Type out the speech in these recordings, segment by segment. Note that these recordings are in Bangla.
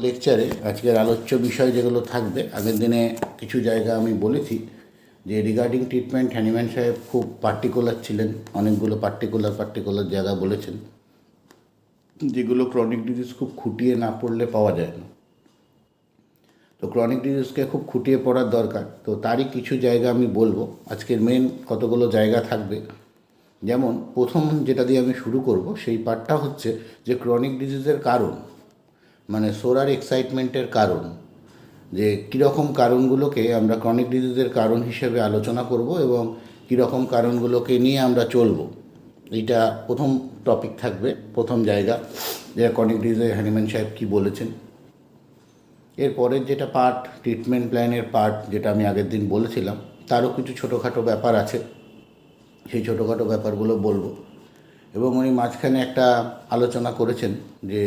লেকচারে আজকের আলোচ্য বিষয় যেগুলো থাকবে, আগের দিনে কিছু জায়গা আমি বলেছি যে রিগার্ডিং ট্রিটমেন্ট হ্যানিম্যান সাহেব খুব পার্টিকুলার ছিলেন, অনেকগুলো পার্টিকুলার জায়গা বলেছেন যেগুলো ক্রনিক ডিজিজ খুব খুঁটিয়ে না পড়লে পাওয়া যায় না। তো ক্রনিক ডিজিজকে খুব খুঁটিয়ে পড়ার দরকার, তো তারই কিছু জায়গা আমি বলবো। আজকের মেন কতগুলো জায়গা থাকবে, যেমন প্রথম যেটা দিয়ে আমি শুরু করব সেই পার্টটা হচ্ছে যে ক্রনিক ডিজিজের কারণ, মানে সোরার এক্সাইটমেন্টের কারণ, যে কীরকম কারণগুলোকে আমরা ক্রনিক ডিজিজের কারণ হিসেবে আলোচনা করব এবং কীরকম কারণগুলোকে নিয়ে আমরা চলব। এইটা প্রথম টপিক থাকবে, প্রথম জায়গা যে ক্রনিক ডিজিজের হ্যানিম্যান সাহেব কী বলেছেন। এরপরের যেটা পার্ট, ট্রিটমেন্ট প্ল্যানের পার্ট, যেটা আমি আগের দিন বলেছিলাম, তারও কিছু ছোটোখাটো ব্যাপার আছে, সেই ছোটোখাটো ব্যাপারগুলো বলবো। এবং উনি মাঝখানে একটা আলোচনা করেছেন যে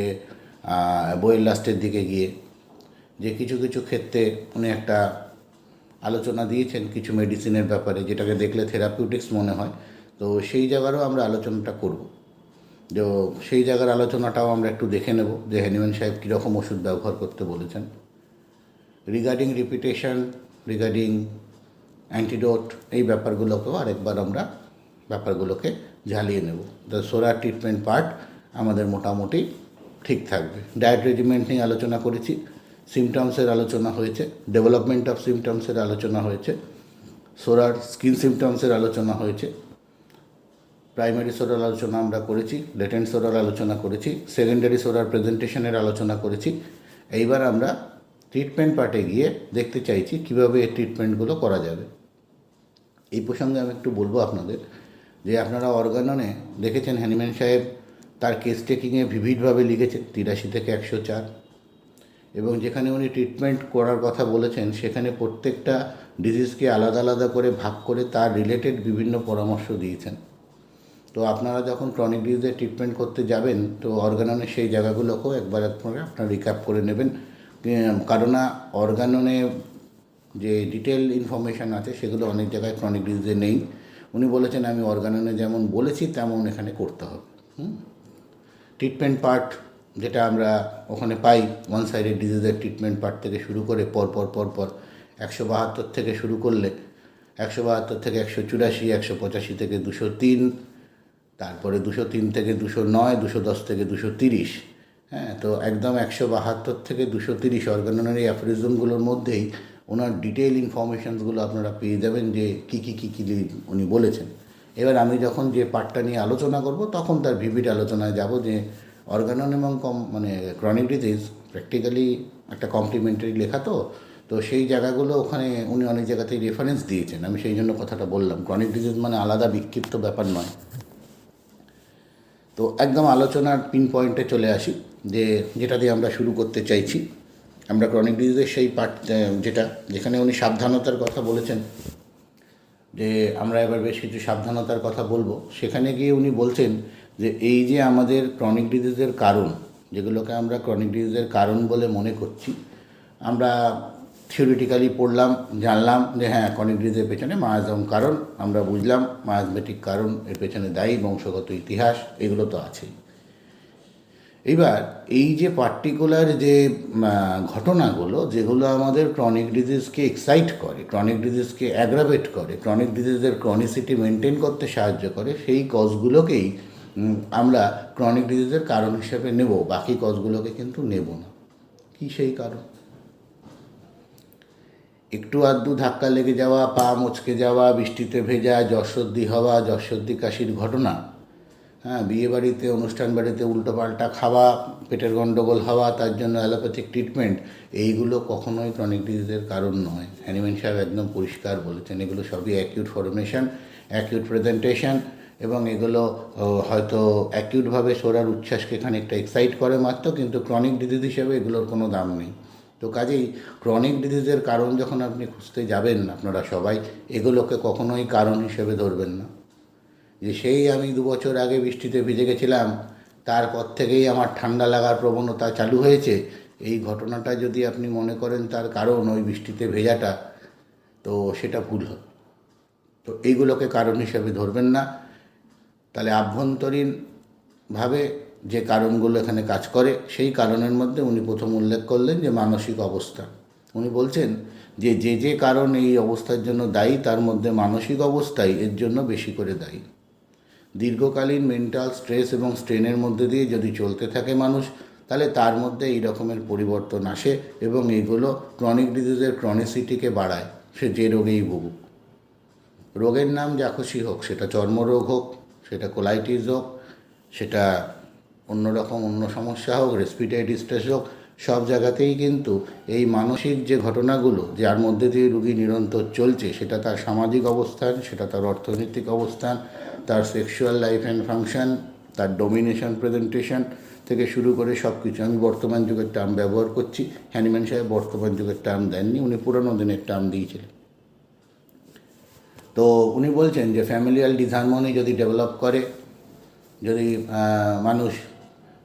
বইয়ের লাস্টের দিকে গিয়ে যে কিছু কিছু ক্ষেত্রে উনি একটা আলোচনা দিয়েছেন কিছু মেডিসিনের ব্যাপারে, যেটাকে দেখলে থেরাপিউটিক্স মনে হয়। তো সেই জায়গারও আমরা আলোচনাটা করব। তো সেই জায়গার আলোচনাটাও আমরা একটু দেখে নেব যে হ্যানিম্যান সাহেব কীরকম ওষুধ ব্যবহার করতে বলেছেন। রিগার্ডিং রিপিটেশন, রিগার্ডিং অ্যান্টিডোট, এই ব্যাপারগুলোকেও আরেকবার আমরা ব্যাপারগুলোকে ঝালিয়ে নেব। দ্য সোরার ট্রিটমেন্ট পার্ট আমাদের মোটামুটি ঠিক থাকবে। ডায়েট রেজিমেন্ট নিয়ে আলোচনা করেছি, সিমটমসের আলোচনা হয়েছে, ডেভেলপমেন্ট অফ সিমটমসের আলোচনা হয়েছে, সোরার স্কিন সিমটমসের আলোচনা হয়েছে, প্রাইমারি সোরার আলোচনা আমরা করেছি, লেটেন্ট সোরার আলোচনা করেছি, সেকেন্ডারি সোরার প্রেজেন্টেশনের আলোচনা করেছি। এইবার আমরা ট্রিটমেন্ট পার্টে গিয়ে দেখতে চাইছি কীভাবে এই ট্রিটমেন্টগুলো করা যাবে। এই প্রসঙ্গে আমি একটু বলবো আপনাদের যে আপনারা অর্গাননে দেখেছেন হ্যানিম্যান সাহেব তার কেস টেকিংয়ে ভিভিডভাবে লিখেছেন 83 থেকে 104, এবং যেখানে উনি ট্রিটমেন্ট করার কথা বলেছেন সেখানে প্রত্যেকটা ডিজিজকে আলাদা আলাদা করে ভাগ করে তার রিলেটেড বিভিন্ন পরামর্শ দিয়েছেন। তো আপনারা যখন ক্রনিক ডিজিজের ট্রিটমেন্ট করতে যাবেন তো অর্গাননে সেই জায়গাগুলোকেও একবার আপনারা রিক্যাপ করে নেবেন, কারণ অর্গাননে যে ডিটেল ইনফরমেশান আছে সেগুলো অনেক জায়গায় ক্রনিক ডিজিজে নেই। উনি বলেছেন আমি অর্গাননে যেমন বলেছি তেমন এখানে করতে হবে। ট্রিটমেন্ট পার্ট যেটা আমরা ওখানে পাই, ওয়ান সাইডেড ডিজিজের ট্রিটমেন্ট পার্ট থেকে শুরু করে পরপর 172 থেকে শুরু করলে 172 থেকে 184, 185 থেকে 203, তারপরে 203 থেকে 209, 210 থেকে 230। হ্যাঁ, তো একদম 172 থেকে 230 অর্গাননের অ্যাফরিজমগুলোর মধ্যেই ওনার ডিটেইল ইনফরমেশানসগুলো আপনারা পেয়ে যাবেন যে কী উনি বলেছেন। এবার আমি যখন যে পার্টটা নিয়ে আলোচনা করব তখন তার ভিভিড আলোচনায় যাব যে অর্গানন এবং মানে ক্রনিক ডিজিজ প্র্যাকটিক্যালি একটা কমপ্লিমেন্টারি লেখা, তো সেই জায়গাগুলো ওখানে উনি অনেক জায়গাতেই রেফারেন্স দিয়েছেন। আমি সেই জন্য কথাটা বললাম, ক্রনিক ডিজিজ মানে আলাদা বিক্ষিপ্ত ব্যাপার নয়। তো একদম আলোচনার পিন পয়েন্টে চলে আসি যে যেটা দিয়ে আমরা শুরু করতে চাইছি। আমরা ক্রনিক ডিজিজের সেই পার্ট যেখানে উনি সাবধানতার কথা বলেছেন, যে আমরা এবার বেশ কিছু সাবধানতার কথা বলবো। সেখানে গিয়ে উনি বলছেন যে এই যে আমাদের ক্রনিক ডিজিজের কারণ, যেগুলোকে আমরা ক্রনিক ডিজিজের কারণ বলে মনে করছি, আমরা থিওরিটিক্যালি পড়লাম, জানলাম যে হ্যাঁ ক্রনিক ডিজিজের পেছনে মায়াজম কারণ, আমরা বুঝলাম মায়াজমেটিক কারণ এর পেছনে দায়ী, বংশগত ইতিহাস, এগুলো তো আছেই। এবার এই যে পার্টিকুলার যে ঘটনাগুলো যেগুলো আমাদের ক্রনিক ডিজিজকে এক্সাইট করে, ক্রনিক ডিজিজকে অ্যাগ্রাভেট করে, ক্রনিক ডিজিজের ক্রনিসিটি মেনটেন করতে সাহায্য করে, সেই কজগুলোকেই আমরা ক্রনিক ডিজিজের কারণ হিসেবে নেব, বাকি কজগুলোকে কিন্তু নেব না। কি সেই কারণ? একটু আধটু ধাক্কা লেগে যাওয়া, পা মচকে যাওয়া, বৃষ্টিতে ভেজা, জ্বর সর্দি হওয়া, জ্বর সর্দি কাশির ঘটনা, হ্যাঁ, বিয়েবাড়িতে অনুষ্ঠান বাড়িতে উল্টোপাল্টা খাওয়া, পেটের গণ্ডগোল হওয়া, তার জন্য অ্যালোপ্যাথিক ট্রিটমেন্ট, এইগুলো কখনোই ক্রনিক ডিজিজের কারণ নয়। হ্যানিম্যান সাহেব একদম পরিষ্কার বলেছেন এগুলো সবই অ্যাকিউট ফরমেশন, অ্যাকিউট প্রেজেন্টেশন, এবং এগুলো হয়তো অ্যাকিউটভাবে সোরার উচ্ছ্বাসকে খানিকটা এক্সাইট করে মাত্র, কিন্তু ক্রনিক ডিজিজ হিসেবে এগুলোর কোনো দাম নেই। তো কাজেই ক্রনিক ডিজিজের কারণ যখন আপনি খুঁজতে যাবেন আপনারা সবাই এগুলোকে কখনোই কারণ হিসেবে ধরবেন না যে সেই আমি 2 বছর আগে বৃষ্টিতে ভিজে গেছিলাম তারপর থেকেই আমার ঠান্ডা লাগার প্রবণতা চালু হয়েছে। এই ঘটনাটা যদি আপনি মনে করেন তার কারণ ওই বৃষ্টিতে ভেজাটা, তো সেটা ভুল হবে। তো এইগুলোকে কারণ হিসেবে ধরবেন না। তাহলে আভ্যন্তরীণভাবে যে কারণগুলো এখানে কাজ করে, সেই কারণের মধ্যে উনি প্রথম উল্লেখ করলেন যে মানসিক অবস্থা। উনি বলছেন যে যে যে কারণ এই অবস্থার জন্য দায়ী, তার মধ্যে মানসিক অবস্থাই এর জন্য বেশি করে দায়ী। দীর্ঘকালীন মেন্টাল স্ট্রেস এবং স্ট্রেনের মধ্যে দিয়ে যদি চলতে থাকে মানুষ, তাহলে তার মধ্যে এই রকমের পরিবর্তন আসে এবং এইগুলো ক্রনিক ডিজিজের ক্রনিসিটিকে বাড়ায়, সে যে রোগেই ভুগুক। রোগের নাম যা খুশি হোক, সেটা চর্মরোগ হোক, সেটা কোলাইটিস হোক, সেটা অন্যরকম অন্য সমস্যা হোক, রেসপিরেটরি স্ট্রেস হোক, সব জায়গাতেই কিন্তু এই মানসিক যে ঘটনাগুলো যার মধ্যে দিয়ে রুগী নিরন্তর চলছে, সেটা তার সামাজিক অবস্থান, সেটা তার অর্থনৈতিক অবস্থান, তার সেক্সুয়াল লাইফ অ্যান্ড ফাংশন, তার ডোমিনেশন প্রেজেন্টেশন থেকে শুরু করে সব কিছু। আমি বর্তমান যুগের টার্ম ব্যবহার করছি, হ্যানিম্যান সাহেব বর্তমান যুগের টার্ম দেননি, উনি পুরনো দিনের টার্ম দিয়েছিলেন। তো উনি বলছেন যে ফ্যামিলিয়াল ডিসহারমনি যদি ডেভেলপ করে, যদি মানুষ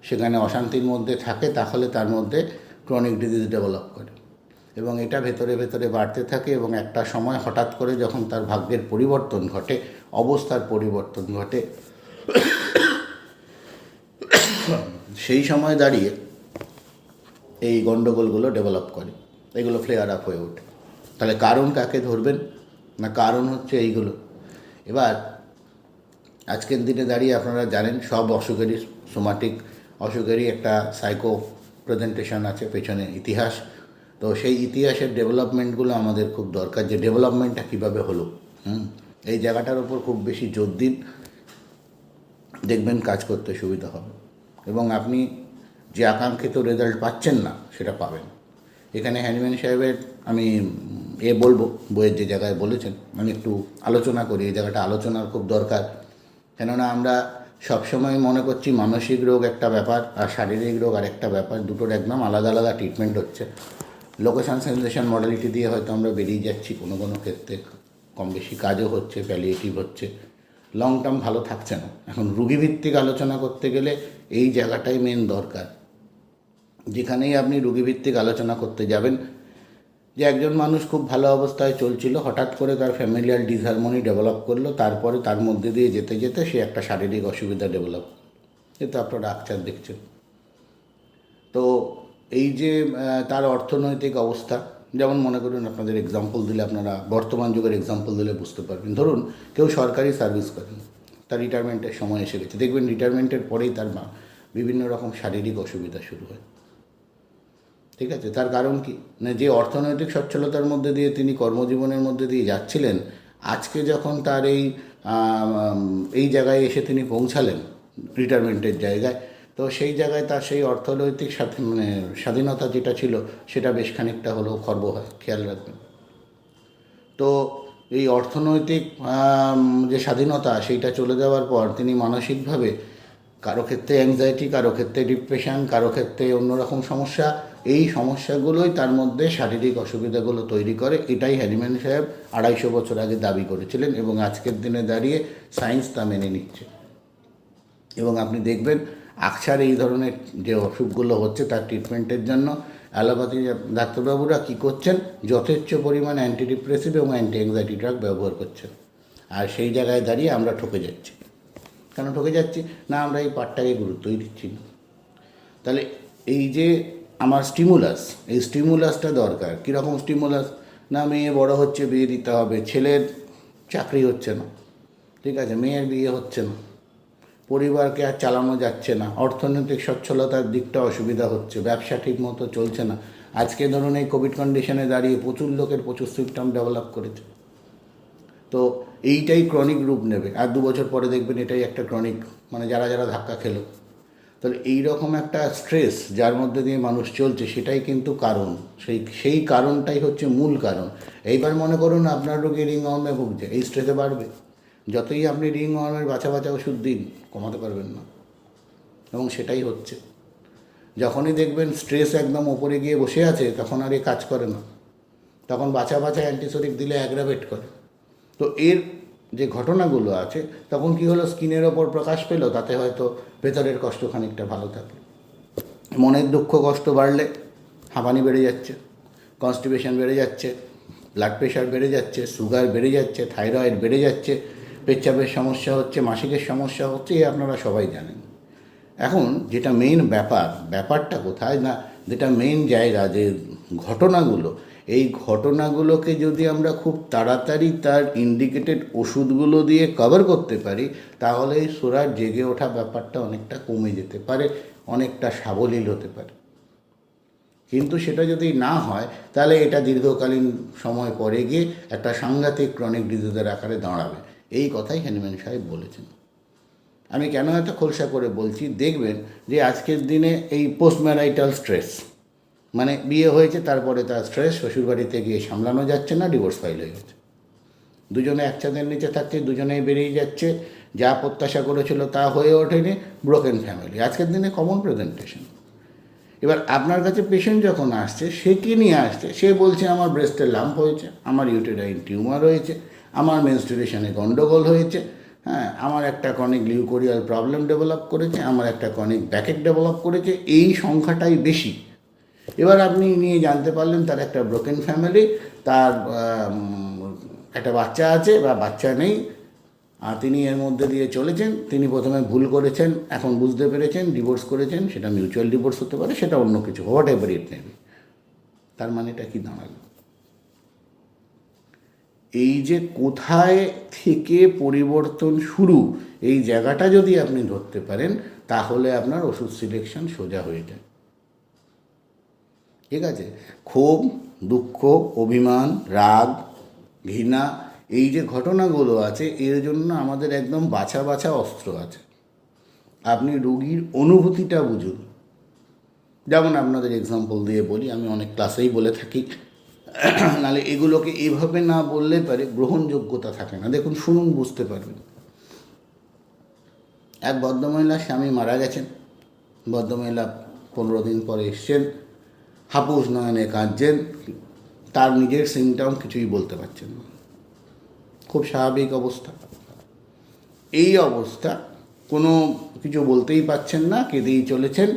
সেখানে অশান্তির মধ্যে থাকে, তাহলে তার মধ্যে ক্রনিক ডিজিজ ডেভেলপ করে এবং এটা ভেতরে ভেতরে বাড়তে থাকে এবং একটা সময় হঠাৎ করে যখন তার ভাগ্যের পরিবর্তন ঘটে, অবস্থার পরিবর্তন ঘটে, সেই সময় দাঁড়িয়ে এই গণ্ডগোলগুলো ডেভেলপ করে, এগুলো ফ্লেয়ার আপ হয়ে ওঠে। তাহলে কারণ কাকে ধরবেন? না, কারণ হচ্ছে এইগুলো। এবার আজকের দিনে দাঁড়িয়ে আপনারা জানেন সব অসুখেরই, সোমাটিক অসুখেরই একটা সাইকো প্রেজেন্টেশন আছে, পেছনে ইতিহাস। তো সেই ইতিহাসের ডেভেলপমেন্টগুলো আমাদের খুব দরকার, যে ডেভেলপমেন্টটা কীভাবে হলো। এই জায়গাটার উপর খুব বেশি জোর দিন, দেখবেন কাজ করতে সুবিধা হবে এবং আপনি যে আকাঙ্ক্ষিত রেজাল্ট পাচ্ছেন না, সেটা পাবেন। এখানে হ্যানিম্যান সাহেবের আমি বলবো, বইয়ের যে জায়গায় বলেছেন, আমি একটু আলোচনা করি। এই জায়গাটা আলোচনার খুব দরকার, কেননা আমরা সবসময় মনে করছি মানসিক রোগ একটা ব্যাপার আর শারীরিক রোগ আর একটা ব্যাপার, দুটোর একদম আলাদা আলাদা ট্রিটমেন্ট হচ্ছে। লোকেশন সেন্সেশন মডালিটি দিয়ে হয়তো আমরা বেরিয়ে যাচ্ছি, কোনো কোনো ক্ষেত্রে কম বেশি কাজও হচ্ছে, প্যালিয়েটিভ হচ্ছে, লং টার্ম ভালো থাকছে না। এখন রুগীভিত্তিক আলোচনা করতে গেলে এই জায়গাটাই মেন দরকার। যেখানেই আপনি রুগীভিত্তিক আলোচনা করতে যাবেন, যে একজন মানুষ খুব ভালো অবস্থায় চলছিল, হঠাৎ করে তার ফ্যামিলিয়াল ডিসহারমনি ডেভেলপ করলো, তারপরে তার মধ্যে দিয়ে যেতে যেতে সে একটা শারীরিক অসুবিধা ডেভেলপ করলো। কিন্তু আপনারা ডাক্তার দেখছেন। তো এই যে তার অর্থনৈতিক অবস্থা, যেমন মনে করুন, আপনাদের এক্সাম্পল দিলে, আপনারা বর্তমান যুগের এক্সাম্পল দিলে বুঝতে পারবেন। ধরুন কেউ সরকারি সার্ভিস করেন, তার রিটায়ারমেন্টের সময় এসে গেছে, দেখবেন রিটায়ারমেন্টের পরেই তার বিভিন্ন রকম শারীরিক অসুবিধা শুরু হয়। ঠিক আছে, তার কারণ কি না, যে অর্থনৈতিক সচ্ছলতার মধ্যে দিয়ে তিনি কর্মজীবনের মধ্যে দিয়ে যাচ্ছিলেন, আজকে যখন তার এই জায়গায় এসে তিনি পৌঁছালেন, রিটায়ারমেন্টের জায়গায়, তো সেই জায়গায় তার সেই অর্থনৈতিক স্বাধীনতা যেটা ছিল, সেটা বেশ খানিকটা হলেও খর্ব হয়, খেয়াল রাখবেন। তো এই অর্থনৈতিক যে স্বাধীনতা, সেইটা চলে যাওয়ার পর তিনি মানসিকভাবে, কারো ক্ষেত্রে অ্যাংজাইটি, কারো ক্ষেত্রে ডিপ্রেশন, কারো ক্ষেত্রে অন্যরকম সমস্যা, এই সমস্যাগুলোই তার মধ্যে শারীরিক অসুবিধাগুলো তৈরি করে। এটাই হ্যানিম্যান সাহেব 250 বছর আগে দাবি করেছিলেন এবং আজকের দিনে দাঁড়িয়ে সায়েন্স তা মেনে নিচ্ছে। এবং আপনি দেখবেন আকছার এই ধরনের যে অসুখগুলো হচ্ছে, তার ট্রিটমেন্টের জন্য অ্যালোপ্যাথি ডাক্তারবাবুরা কী করছেন, যথেচ্ছ পরিমাণ অ্যান্টিডিপ্রেসিভ এবং অ্যান্টি অ্যাংজাইটি ড্রাগ ব্যবহার করছেন। আর সেই জায়গায় দাঁড়িয়ে আমরা ঠকে যাচ্ছি। কেন ঠকে যাচ্ছি না, আমরা এই পার্টটাকে গুরুত্বই দিচ্ছি না। তাহলে এই যে আমার স্টিমুলাস, এই স্টিমুলাসটা দরকার। কীরকম স্টিমুলাস? না, মেয়ে বড় হচ্ছে, বিয়ে দিতে হবে, ছেলের চাকরি হচ্ছে না, ঠিক আছে, মেয়ের বিয়ে হচ্ছে না, পরিবারকে আর চালানো যাচ্ছে না, অর্থনৈতিক সচ্ছলতার দিকটা অসুবিধা হচ্ছে, ব্যবসা ঠিক মতো চলছে না। আজকে ধরুন এই কোভিড কন্ডিশনে দাঁড়িয়ে প্রচুর লোকের প্রচুর সিমটম ডেভেলপ করেছে। তো এইটাই ক্রনিক রূপ নেবে, আর 2 বছর পরে দেখবেন এটাই একটা ক্রনিক, মানে যারা যারা ধাক্কা খেলো। তাহলে এইরকম একটা স্ট্রেস যার মধ্যে দিয়ে মানুষ চলছে, সেটাই কিন্তু কারণ, সেই কারণটাই হচ্ছে মূল কারণ। এইবার মনে করুন আপনার রোগী রিংওয়ার্মে ভুগছে, এই স্ট্রেসে বাড়বে। যতই আপনি রিংওয়ার্মের বাছা বাছা ওষুধ দিন, কমাতে পারবেন না, এবং সেটাই হচ্ছে। যখনই দেখবেন স্ট্রেস একদম ওপরে গিয়ে বসে আছে, তখন আর এ কাজ করে না, তখন বাছা বাছা অ্যান্টিসোরিক দিলে অ্যাগ্রাভেট করে। তো এর যে ঘটনাগুলো আছে, তখন কি হলো, স্কিনের ওপর প্রকাশ পেল, তাতে হয়তো ভেতরের কষ্ট খানিকটা ভালো থাকলো। মনের দুঃখ কষ্ট বাড়লে হাঁপানি বেড়ে যাচ্ছে, কনস্টিপেশন বেড়ে যাচ্ছে, ব্লাড প্রেশার বেড়ে যাচ্ছে, সুগার বেড়ে যাচ্ছে, থাইরয়েড বেড়ে যাচ্ছে, পেচ্ছাপের সমস্যা হচ্ছে, মাসিকের সমস্যা হচ্ছে, আপনারা সবাই জানেন। এখন যেটা মেইন ব্যাপারটা কোথায় না, যেটা মেইন জায়গা যে ঘটনাগুলো, এই ঘটনাগুলোকে যদি আমরা খুব তাড়াতাড়ি তার ইন্ডিকেটেড ওষুধগুলো দিয়ে কভার করতে পারি, তাহলে এই সোরার জেগে ওঠা ব্যাপারটা অনেকটা কমে যেতে পারে, অনেকটা সাবলীল হতে পারে। কিন্তু সেটা যদি না হয়, তাহলে এটা দীর্ঘকালীন সময় পরে গিয়ে একটা সাংঘাতিক ক্রনিক ডিজিজের আকারে দাঁড়াবে। এই কথাই হ্যানিম্যান সাহেব বলেছেন। আমি কেন এত খোলসা করে বলছি, দেখবেন যে আজকের দিনে এই পোস্ট ম্যারাইটাল স্ট্রেস, মানে বিয়ে হয়েছে তারপরে তার স্ট্রেস শ্বশুরবাড়িতে গিয়ে সামলানো যাচ্ছে না, ডিভোর্স ফাইল হয়ে গেছে। দুজনে এক ছাদের নিচে থাকছে, দুজনেই বেরিয়ে যাচ্ছে, যা প্রত্যাশা করেছিল তা হয়ে ওঠেনি, ব্রোকেন ফ্যামিলি আজকের দিনে কমন প্রেজেন্টেশন। এবার আপনার কাছে পেশেন্ট যখন আসছে, সে কী নিয়ে আসছে? সে বলছে আমার ব্রেস্টের লাম্প হয়েছে, আমার ইউটেরাইন টিউমার হয়েছে, আমার মেনস্ট্রুয়েশনে গন্ডগোল হয়েছে, হ্যাঁ, আমার একটা ক্রনিক লিউকোরিয়াল প্রবলেম ডেভেলপ করেছে, আমার একটা ক্রনিক ব্যাকেট ডেভেলপ করেছে, এই সংখ্যাটাই বেশি। এবার আপনি নিয়ে জানতে পারলেন তার একটা ব্রোকেন ফ্যামিলি, তার একটা বাচ্চা আছে বা বাচ্চা নেই, আর তিনি এর মধ্যে দিয়ে চলেছেন। তিনি প্রথমে ভুল করেছেন, এখন বুঝতে পেরেছেন, ডিভোর্স করেছেন, সেটা মিউচুয়াল ডিভোর্স হতে পারে, সেটা অন্য কিছু, what ever it may be. তার মানেটা কি দাঁড়ালো? এই যে কোথায় থেকে পরিবর্তন শুরু, এই জায়গাটা যদি আপনি ধরতে পারেন, তাহলে আপনার ওষুধ সিলেকশন সোজা হয়ে যায়। ঠিক আছে? ক্ষোভ, দুঃখ, অভিমান, রাগ, ঘৃণা, এই যে ঘটনাগুলো আছে, এর জন্য আমাদের একদম বাছা বাছা অস্ত্র আছে। আপনি রোগীর অনুভূতিটা বুঝুন। যেমন আপনাদের এক্সাম্পল দিয়ে বলি, আমি অনেক ক্লাসেই বলে থাকি, নাহলে এগুলোকে এভাবে না বললে পারে গ্রহণযোগ্যতা থাকে না। দেখুন, শুনুন, বুঝতে পারবেন। এক ভদ্রমহিলার স্বামী মারা গেছেন। ভদ্রমহিলা 15 দিন পরে এসছেন, হাপুস নয়নে কাঁদছেন, তার নিজের সিমটম কিছুই বলতে পারছেন না। খুব স্বাভাবিক অবস্থা। এই অবস্থা, কোনো কিছু বলতেই পারছেন না, কেঁদেই চলেছেন,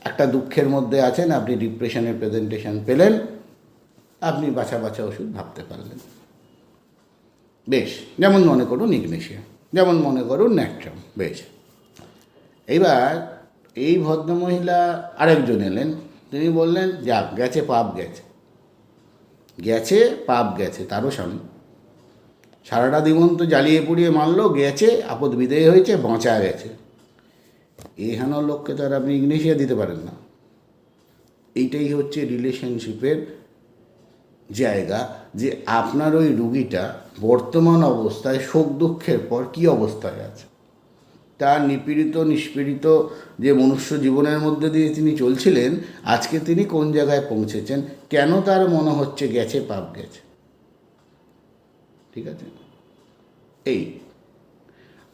একটা দুঃখের মধ্যে আছেন, আপনি ডিপ্রেশনের প্রেজেন্টেশন পেলেন, আপনি বাছা বাছা ওষুধ ভাবতে পারলেন। বেশ, যেমন মনে করুন ইগনেশিয়া, যেমন মনে করুন ন্যাট্রাম, বেশ। এইবার এই ভদ্রমহিলা আরেকজন এলেন, তিনি বললেন, যাক গেছে, পাপ গেছে, গেছে পাপ গেছে। তারও স্বামী সারাটা দিগন্ত জ্বালিয়ে পুড়িয়ে মারলো, গেছে, আপদ বিদেয় হয়েছে, বাঁচা গেছে। এহেন লোককে তো আর আপনি ইগনেশিয়া দিতে পারেন না। এইটাই হচ্ছে রিলেশনশিপের জায়গা, যে আপনার ওই রুগীটা বর্তমান অবস্থায় শোক দুঃখের পর কী অবস্থায় আছে, তার নিপীড়িত নিষ্পীড়িত যে মনুষ্য জীবনের মধ্যে দিয়ে তিনি চলছিলেন, আজকে তিনি কোন জায়গায় পৌঁছেছেন, কেন তার মনে হচ্ছে গেছে, পাপ গেছে। ঠিক আছে? এই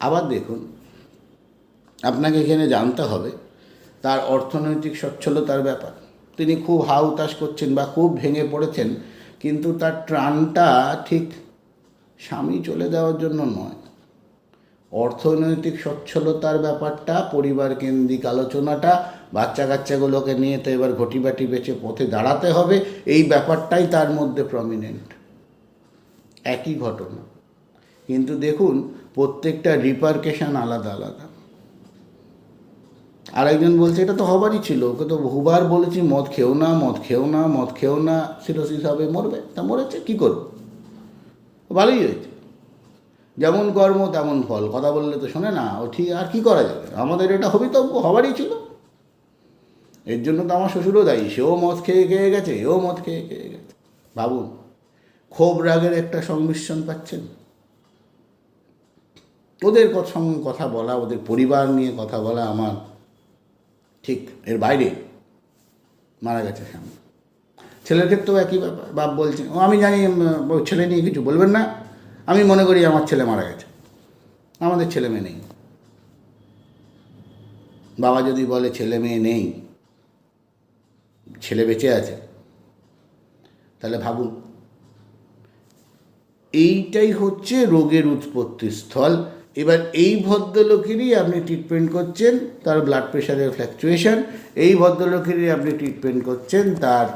আবার দেখুন, আপনাকে এখানে জানতে হবে তার অর্থনৈতিক সচ্ছলতার ব্যাপার। তিনি খুব হাউতাশ করছেন বা খুব ভেঙে পড়েছেন, কিন্তু তার ত্রাণটা ঠিক স্বামী চলে দেওয়ার জন্য নয়। অর্থনৈতিক সচ্ছলতার ব্যাপারটা, পরিবার কেন্দ্রিক আলোচনাটা, বাচ্চা কাচ্চাগুলোকে নিয়ে তো এবার ঘটিবাটি বেঁচে পথে দাঁড়াতে হবে, এই ব্যাপারটাই তার মধ্যে প্রমিনেন্ট। একই ঘটনা, কিন্তু দেখুন প্রত্যেকটা রিপারকেশন আলাদা আলাদা। আরেকজন বলছে এটা তো হবারই ছিল, ওকে তো বহুবার বলেছি মদ খেও না, মদ খেও না, মদ খেও না, সিরোসিস হবে, মরবে। তা মরেছে, কী করব? ভালোই হয়েছে, যেমন কর্ম তেমন ফল, কথা বললে তো শোনে না ও, ঠিক, আর কী করা যাবে, আমাদের এটা হবারই ছিল। এর জন্য তো আমার শ্বশুরও দায়ী, সেও মদ খেয়ে খেয়ে গেছে, এও মদ খেয়ে খেয়ে গেছে। ভাবুন, ক্ষোভ রাগের একটা সংমিশ্রণ পাচ্ছেন। ওদের সঙ্গে কথা বলা, ওদের পরিবার নিয়ে কথা বলা আমার ঠিক এর বাইরে। মারা গেছে সামনে, ছেলের ক্ষেত্রেও একই ব্যাপার। বাপ বলছে, ও আমি জানি ছেলে নিয়ে কিছু বলবেন না, আমি মনে করি আমার ছেলে মারা গেছে, আমাদের ছেলে মেয়ে নেই। বাবা যদি বলে ছেলে মেয়ে নেই, ছেলে বেঁচে আছে, তাহলে ভাবুন, এইটাই হচ্ছে রোগের উৎপত্তি স্থল। এবার এই ভদ্রলোকেরই আপনি ট্রিটমেন্ট করছেন তার ব্লাড প্রেশারের ফ্ল্যাকচুয়েশন, এই ভদ্রলোকেরই আপনি ট্রিটমেন্ট করছেন তার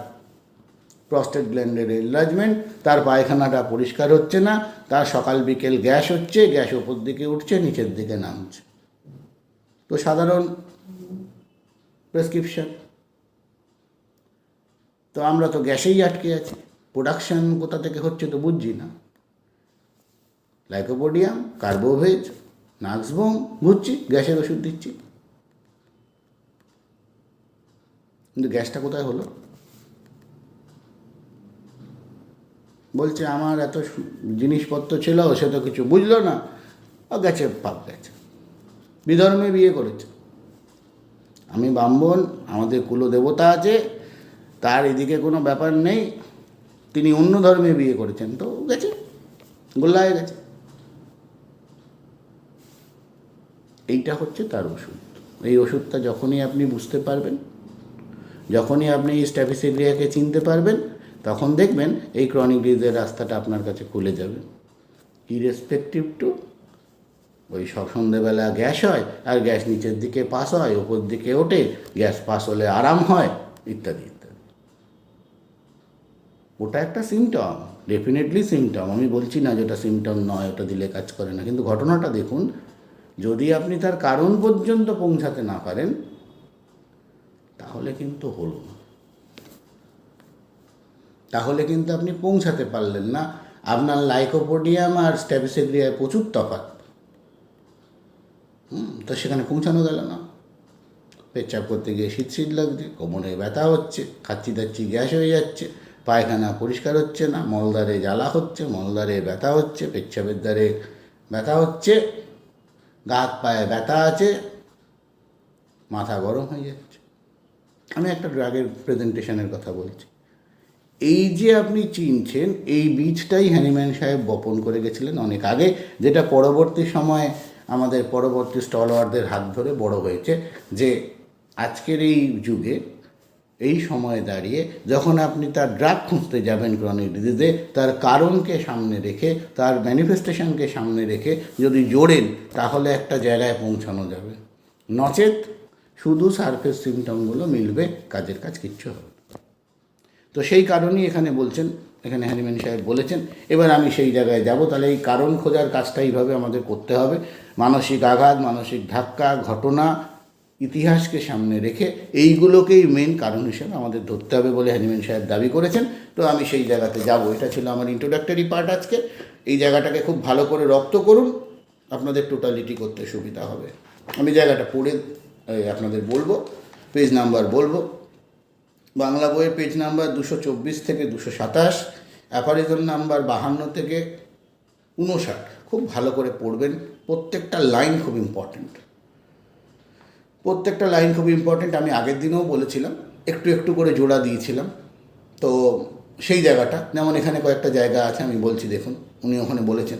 প্রস্টেট গ্ল্যান্ডের এনলার্জমেন্ট, তার পায়খানাটা পরিষ্কার হচ্ছে না, তার সকাল বিকেল গ্যাস হচ্ছে, গ্যাস ওপর দিকে উঠছে, নিচের দিকে নামছে। তো সাধারণ প্রেসক্রিপশন। তো আমরা তো গ্যাসেই আটকে আছি, প্রোডাকশান কোথা থেকে হচ্ছে তো বুঝছি না। লাইকোপোডিয়াম, কার্বোভেজ, নাক্সবোম ঘুরছি, গ্যাসের ওষুধ দিচ্ছি, কিন্তু গ্যাসটা কোথায় হলো? বলছে আমার এত জিনিসপত্র ছিল, সে তো কিছু বুঝলো না, ও গেছে পাপ গেছে, বিধর্মে বিয়ে করেছে। আমি ব্রাহ্মণ, আমাদের কুলদেবতা আছে, তার এদিকে কোনো ব্যাপার নেই, তিনি অন্য ধর্মে বিয়ে করেছেন, তো গেছে, গোল্লা হয়ে গেছে। এইটা হচ্ছে তার ওষুধ। এই ওষুধটা যখনই আপনি বুঝতে পারবেন, যখনই আপনি এই স্ট্যাফিসেরিয়াকে চিনতে পারবেন, তখন দেখবেন এই ক্রনিক ডিজিজের রাস্তাটা আপনার কাছে খুলে যাবে। ইরেসপেক্টিভ টু ওই সব সন্ধেবেলা গ্যাস হয়, আর গ্যাস নিচের দিকে পাস হয়, ওপর দিকে ওঠে, গ্যাস পাস হলে আরাম হয়, ইত্যাদি ইত্যাদি। ওটা একটা সিমটম, ডেফিনেটলি সিমটম। আমি বলছি না যেটা সিমটম নয়, ওটা দিলে কাজ করে না, কিন্তু ঘটনাটা দেখুন, যদি আপনি তার কারণ পর্যন্ত পৌঁছাতে না পারেন, তাহলে কিন্তু হলো না, তাহলে কিন্তু আপনি পৌঁছাতে পারলেন না। আপনার লাইকোপোডিয়াম আর স্ট্যাফিসেরিয়ায় প্রচুর তফাৎ, তো সেখানে পৌঁছানো গেল না। পেচ্ছাপ করতে গিয়ে শীত লাগছে, কোমরে ব্যথা হচ্ছে, খাচ্ছি দাচ্ছি গ্যাস হয়ে যাচ্ছে, পায়খানা পরিষ্কার হচ্ছে না, মলদ্বারে জ্বালা হচ্ছে, মলদ্বারে ব্যথা হচ্ছে, পেচ্ছাপের দ্বারে ব্যথা হচ্ছে, গা হাত পায়ে ব্যথা আছে, মাথা গরম হয়ে যাচ্ছে। আমি একটা ড্রাগের প্রেজেন্টেশনের কথা বলছি। এই যে আপনি চিনছেন, এই বীজটাই হ্যানিম্যান সাহেব বপন করে গেছিলেন অনেক আগে, যেটা পরবর্তী সময়ে আমাদের পরবর্তী স্টলওয়ারদের হাত ধরে বড় হয়েছে। যে আজকের এই যুগে, এই সময়ে দাঁড়িয়ে যখন আপনি তার ড্রাগ খুঁজতে যাবেন ক্রনিক ডিজিজে, তার কারণকে সামনে রেখে, তার ম্যানিফেস্টেশনকে সামনে রেখে যদি জোড়েন, তাহলে একটা জায়গায় পৌঁছানো যাবে। নচেত শুধু সারফেস সিমটমগুলো মিলবে, কাজের কাজ কিচ্ছু হবে। তো সেই কারণেই এখানে বলছেন, এখানে হ্যানিম্যান সাহেব বলেছেন। এবার আমি সেই জায়গায় যাব। তাহলে এই কারণ খোঁজার কাজটা এইভাবে আমাদের করতে হবে। মানসিক আঘাত, মানসিক ধাক্কা, ঘটনা, ইতিহাসকে সামনে রেখে এইগুলোকেই মেন কারণ হিসেবে আমাদের ধরতে হবে বলে হ্যানিম্যান সাহেব দাবি করেছেন। তো আমি সেই জায়গাতে যাব। এটা ছিল আমার ইন্ট্রোডাক্টরি পার্ট আজকে। এই জায়গাটাকে খুব ভালো করে রপ্ত করুন, আপনাদের টোটালিটি করতে সুবিধা হবে। আমি জায়গাটা পড়ে আপনাদের বলবো, পেজ নাম্বার বলবো। বাংলা বইয়ের পেজ নাম্বার 224 থেকে 227, অ্যাপারিজন নাম্বার 52 থেকে 59। খুব ভালো করে পড়বেন, প্রত্যেকটা লাইন খুব ইম্পর্ট্যান্ট, প্রত্যেকটা লাইন খুব ইম্পর্ট্যান্ট। আমি আগের দিনেও বলেছিলাম, একটু একটু করে জোড়া দিয়েছিলাম। তো সেই জায়গাটা, যেমন এখানে কয়েকটা জায়গা আছে, আমি বলছি দেখুন। উনি ওখানে বলেছেন,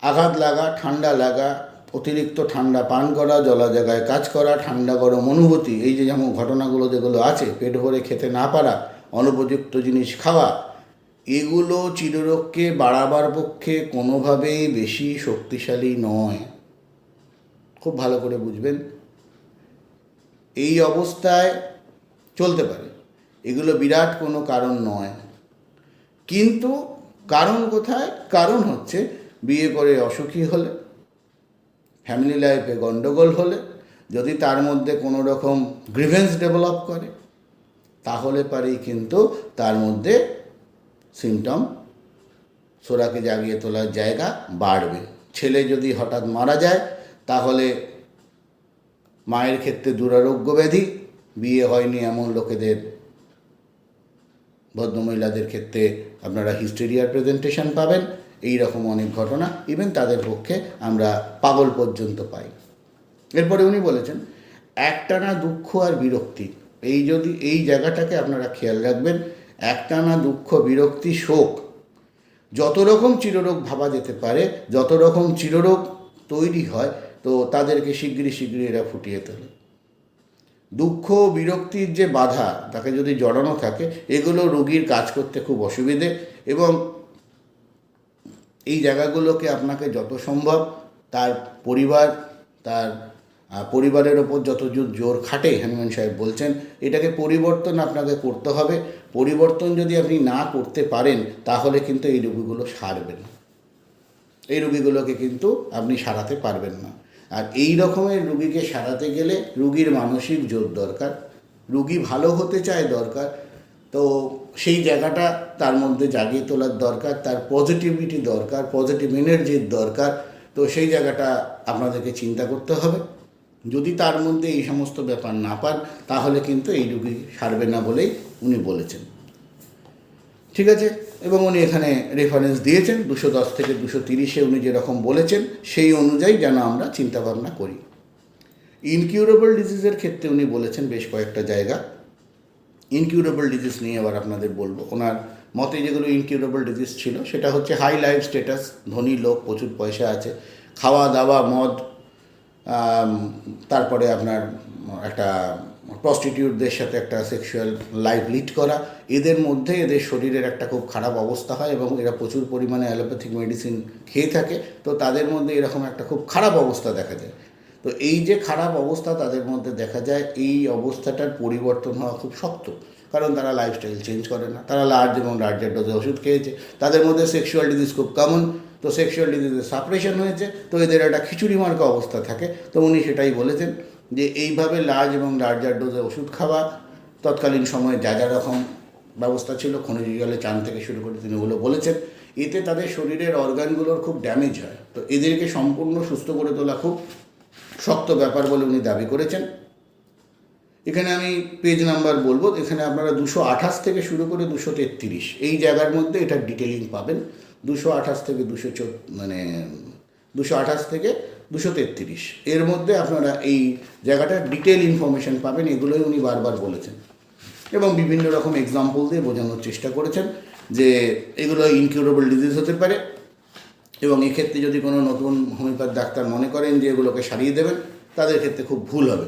আঘাত লাগা, ঠান্ডা লাগা, অতিরিক্ত ঠান্ডা পান করা, জলা জায়গায় কাজ করা, ঠান্ডা গরম অনুভূতি, এই যে যেমন ঘটনাগুলো যেগুলো আছে, পেট ভরে খেতে না পারা, অনুপযুক্ত জিনিস খাওয়া, এগুলো চিররোগকে বাড়াবার পক্ষে কোনোভাবেই বেশি শক্তিশালী নয়। খুব ভালো করে বুঝবেন। এই অবস্থায় চলতে পারে, এগুলো বিরাট কোনো কারণ নয়। কিন্তু কারণ কোথায়? কারণ হচ্ছে বিয়ে করে অসুখী হলে, ফ্যামিলি লাইফে গণ্ডগোল হলে, যদি তার মধ্যে কোনো রকম গ্রিভেন্স ডেভেলপ করে, তাহলে পারেই কিন্তু তার মধ্যে সিমটম, সোরাকে জাগিয়ে তোলার জায়গা বাড়বে। ছেলে যদি হঠাৎ মারা যায়, তাহলে মায়ের ক্ষেত্রে দুরারোগ্য ব্যাধি, বিয়ে হয়নি এমন লোকেদের, ভদ্রমহিলাদের ক্ষেত্রে আপনারা হিস্টেরিয়ার প্রেজেন্টেশন পাবেন। এই রকম অনেক ঘটনা, ইভেন তাদের পক্ষে আমরা পাগল পর্যন্ত পাই। এরপরে উনি বলেছেন, একটানা দুঃখ আর বিরক্তি, এই জায়গাটাকে আপনারা খেয়াল রাখবেন। একটানা দুঃখ, বিরক্তি, শোক, যত রকম চিররোগ ভাবা যেতে পারে, যত রকম চিররোগ তৈরি হয়, তো তাদেরকে শীঘ্রই এরা ফুটিয়ে তোলে। দুঃখ, বিরক্তির যে বাধা, তাকে যদি জড়ানো থাকে, এগুলো রোগীর কাজ করতে খুব অসুবিধে। এবং এই জায়গাগুলোকে আপনাকে যত সম্ভব তার পরিবারের ওপর যত জোর খাটে, হ্যানিম্যান সাহেব বলছেন, এটাকে পরিবর্তন আপনাকে করতে হবে। পরিবর্তন যদি আপনি না করতে পারেন, তাহলে কিন্তু এই রোগীগুলো সারবে না, এই রোগীগুলোকে কিন্তু আপনি সারাতে পারবেন না। আর এই রকমের রুগীকে সারাতে গেলে রুগীর মানসিক জোর দরকার, রুগী ভালো হতে চায় দরকার, তো সেই জায়গাটা তার মধ্যে জাগিয়ে তোলার দরকার, তার পজিটিভিটি দরকার, পজিটিভ এনার্জির দরকার। তো সেই জায়গাটা আপনাদেরকে চিন্তা করতে হবে। যদি তার মধ্যে এই সমস্ত ব্যাপার না পান তাহলে কিন্তু এই রুগী সারবে না বলেই উনি বলেছেন। ঠিক আছে, এবং উনি এখানে রেফারেন্স দিয়েছেন 210 থেকে 230-এ উনি যেরকম বলেছেন সেই অনুযায়ী যেন আমরা চিন্তাভাবনা করি। ইনকিউরেবল ডিজিজের ক্ষেত্রে উনি বলেছেন বেশ কয়েকটা জায়গা। ইনকিউরেবল ডিজিজ নিয়ে আবার আপনাদের বলবো। ওনার মতে যেগুলো ইনকিউরেবল ডিজিজ ছিল সেটা হচ্ছে হাই লাইফ স্ট্যাটাস, ধনী লোক, প্রচুর পয়সা আছে, খাওয়া দাওয়া, মদ, তারপরে আপনার একটা প্রস্টিটিউটদের সাথে একটা সেক্সুয়াল লাইফ লিড করা, এদের মধ্যে এদের শরীরের একটা খুব খারাপ অবস্থা হয় এবং এরা প্রচুর পরিমাণে অ্যালোপ্যাথিক মেডিসিন খেয়ে থাকে। তো তাদের মধ্যে এরকম একটা খুব খারাপ অবস্থা দেখা যায়। তো এই যে খারাপ অবস্থা তাদের মধ্যে দেখা যায়, এই অবস্থাটার পরিবর্তন হওয়া খুব শক্ত, কারণ তারা লাইফস্টাইল চেঞ্জ করে না, তারা লার্জ এবং লার্জার ডোজে ওষুধ খেয়েছে, তাদের মধ্যে সেক্সুয়াল ডিজিজ খুব কমন, তো সেক্সুয়াল ডিজিজের সাপারেশন হয়েছে, তো এদের একটা খিচুড়ি মার্কা অবস্থা থাকে। তো উনি সেটাই বলেছেন যে এইভাবে লার্জ এবং লার্জার ডোজে ওষুধ খাওয়া, তৎকালীন সময়ে যা যা রকম ব্যবস্থা ছিল, খনিজ জলে চান থেকে শুরু করে তিনি ওগুলো বলেছেন, এতে তাদের শরীরের অর্গানগুলোর খুব ড্যামেজ হয়। তো এদেরকে সম্পূর্ণ সুস্থ করে তোলা খুব শক্ত ব্যাপার বলে উনি দাবি করেছেন। এখানে আমি পেজ নাম্বার বলবো, এখানে আপনারা 228 থেকে শুরু করে 233 এই জায়গার মধ্যে এটার ডিটেলিং পাবেন। 228 থেকে 228 থেকে 233 এর মধ্যে আপনারা এই জায়গাটার ডিটেল ইনফরমেশন পাবেন। এগুলোই উনি বারবার বলেছেন এবং বিভিন্ন রকম এক্সাম্পল দিয়ে বোঝানোর চেষ্টা করেছেন যে এগুলো ইনকিউরেবল ডিজিজ হতে পারে এবং এক্ষেত্রে যদি কোনো নতুন হোমিওপ্যাথ ডাক্তার মনে করেন যে এগুলোকে সারিয়ে দেবেন, তাদের ক্ষেত্রে খুব ভুল হবে।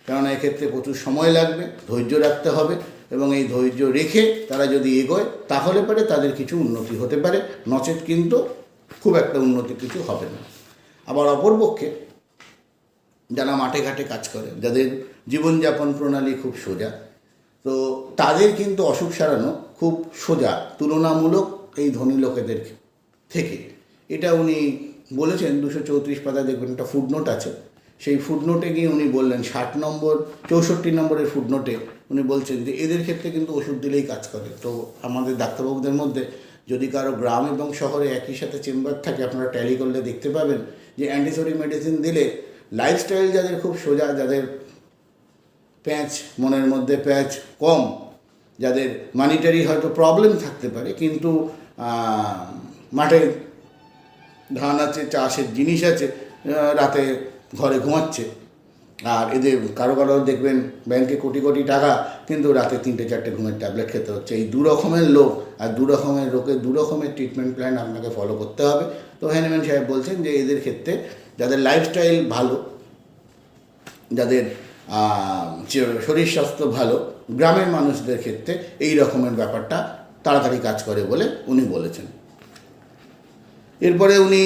কেননা এক্ষেত্রে প্রচুর সময় লাগবে, ধৈর্য রাখতে হবে এবং এই ধৈর্য রেখে তারা যদি এগোয় তাহলে পরে তাদের কিছু উন্নতি হতে পারে, নচেত কিন্তু খুব একটা উন্নতি কিছু হবে না। আবার অপরপক্ষে যারা মাঠে ঘাটে কাজ করে, যাদের জীবনযাপন প্রণালী খুব সোজা, তো তাদের কিন্তু অসুখ সারানো খুব সোজা তুলনামূলক এই ধনী লোকেদের থেকে। এটা উনি বলেছেন 234 পাতায় দেখবেন একটা ফুটনোট আছে, সেই ফুটনোটে গিয়ে উনি বললেন 64 নম্বরের ফুটনোটে উনি বলছেন যে এদের ক্ষেত্রে কিন্তু ওষুধ দিলেই কাজ করে। তো আমাদের ডাক্তারবাবুদের মধ্যে যদি কারো গ্রাম এবং শহরে একই সাথে চেম্বার থাকে, আপনারা ট্যালি করলে দেখতে পাবেন যে অ্যান্টিসেপটিক মেডিসিন দিলে লাইফস্টাইল যাদের খুব সোজা, যাদের প্যাঁচ, মনের মধ্যে প্যাঁচ কম, যাদের মানিটারি হয়তো প্রবলেম থাকতে পারে কিন্তু মাঠে ধান আছে, চাষের জিনিস আছে, রাতে ঘরে ঘুমাচ্ছে, আর এদের কারো কারো দেখবেন ব্যাংকে কোটি কোটি টাকা কিন্তু রাতে 3-4টে ঘুমের ট্যাবলেট খেতে হচ্ছে। এই দু রকমের লোক আর দু রকমের লোকের দু রকমের ট্রিটমেন্ট প্ল্যান আপনাকে ফলো করতে হবে। তো হ্যানিম্যান সাহেব বলছেন যে এদের ক্ষেত্রে যাদের লাইফস্টাইল ভালো, যাদের শরীর স্বাস্থ্য ভালো, গ্রামের মানুষদের ক্ষেত্রে এই রকমের ব্যাপারটা তাড়াতাড়ি কাজ করে বলে উনি বলেছেন। এরপরে উনি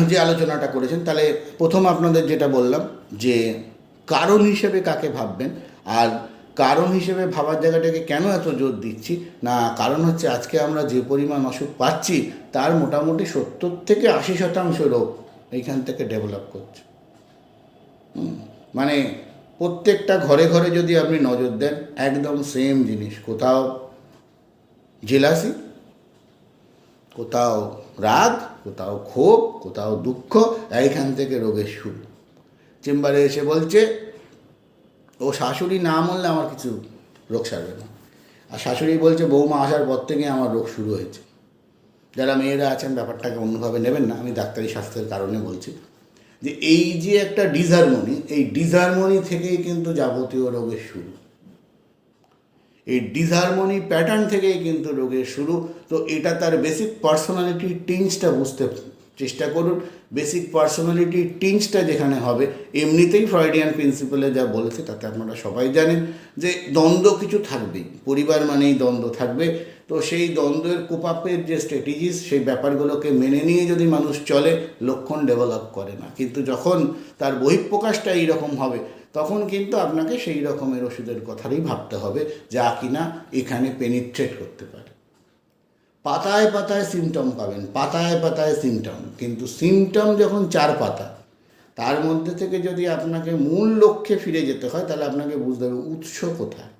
যে আলোচনাটা করেছেন, তাহলে প্রথম আপনাদের যেটা বললাম যে কারণ হিসেবে কাকে ভাববেন, আর কারণ হিসেবে ভাবার জায়গাটাকে কেন এত জোর দিচ্ছি না, কারণ হচ্ছে আজকে আমরা যে পরিমাণ অসুখ পাচ্ছি তার মোটামুটি 70 থেকে 80% রোগ এইখান থেকে ডেভেলপ করছে। মানে প্রত্যেকটা ঘরে ঘরে যদি আপনি নজর দেন একদম সেম জিনিস, কোথাও জেলাসি, কোথাও রাগ, কোথাও ক্ষোভ, কোথাও দুঃখ, এইখান থেকে রোগের শুরু। চেম্বারে এসে বলছে ও শাশুড়ি না মরলে আমার কিছু রোগ সারবে না, আর শাশুড়ি বলছে বৌমা আসার পর থেকে আমার রোগ শুরু হয়েছে। যারা মেয়েরা আছেন ব্যাপারটাকে অন্যভাবে নেবেন না, আমি ডাক্তারি স্বাস্থ্যের কারণে বলছি যে এই যে একটা ডিসহারমোনি, এই ডিসহারমোনি থেকেই কিন্তু যাবতীয় রোগের শুরু, এই ডিসহারমোনি প্যাটার্ন থেকেই কিন্তু রোগের শুরু। তো এটা তার বেসিক পার্সোনালিটি টিঞ্জটা বুঝতে চেষ্টা করুন। বেসিক পার্সোনালিটি টিঞ্জটা যেখানে হবে, এমনিতেই ফ্রয়েডিয়ান প্রিন্সিপালে যা বলেছে তাতে আপনারা সবাই জানেন যে দ্বন্দ্ব কিছু থাকবেই, পরিবার মানেই দ্বন্দ্ব থাকবে। তো সেই দ্বন্দ্বের কোপআপের যে স্ট্র্যাটেজিস, সেই ব্যাপারগুলোকে মেনে নিয়ে যদি মানুষ চলে, লক্ষণ ডেভেলপ করে না। কিন্তু যখন তার বহিঃপ্রকাশটা এইরকম হবে তখন কিন্তু আপনাকে সেই রকমের ওষুধের কথাই ভাবতে হবে যা কিনা এখানে পেনিট্রেট করতে পারে। পাতায় পাতায় সিমটম পাবেন, পাতায় পাতায় সিমটম, কিন্তু সিমটম যখন 4 পাতা, তার মধ্যে থেকে যদি আপনাকে মূল লক্ষ্যে ফিরে যেতে হয় তাহলে আপনাকে বুঝতে হবে উৎস কোথায়,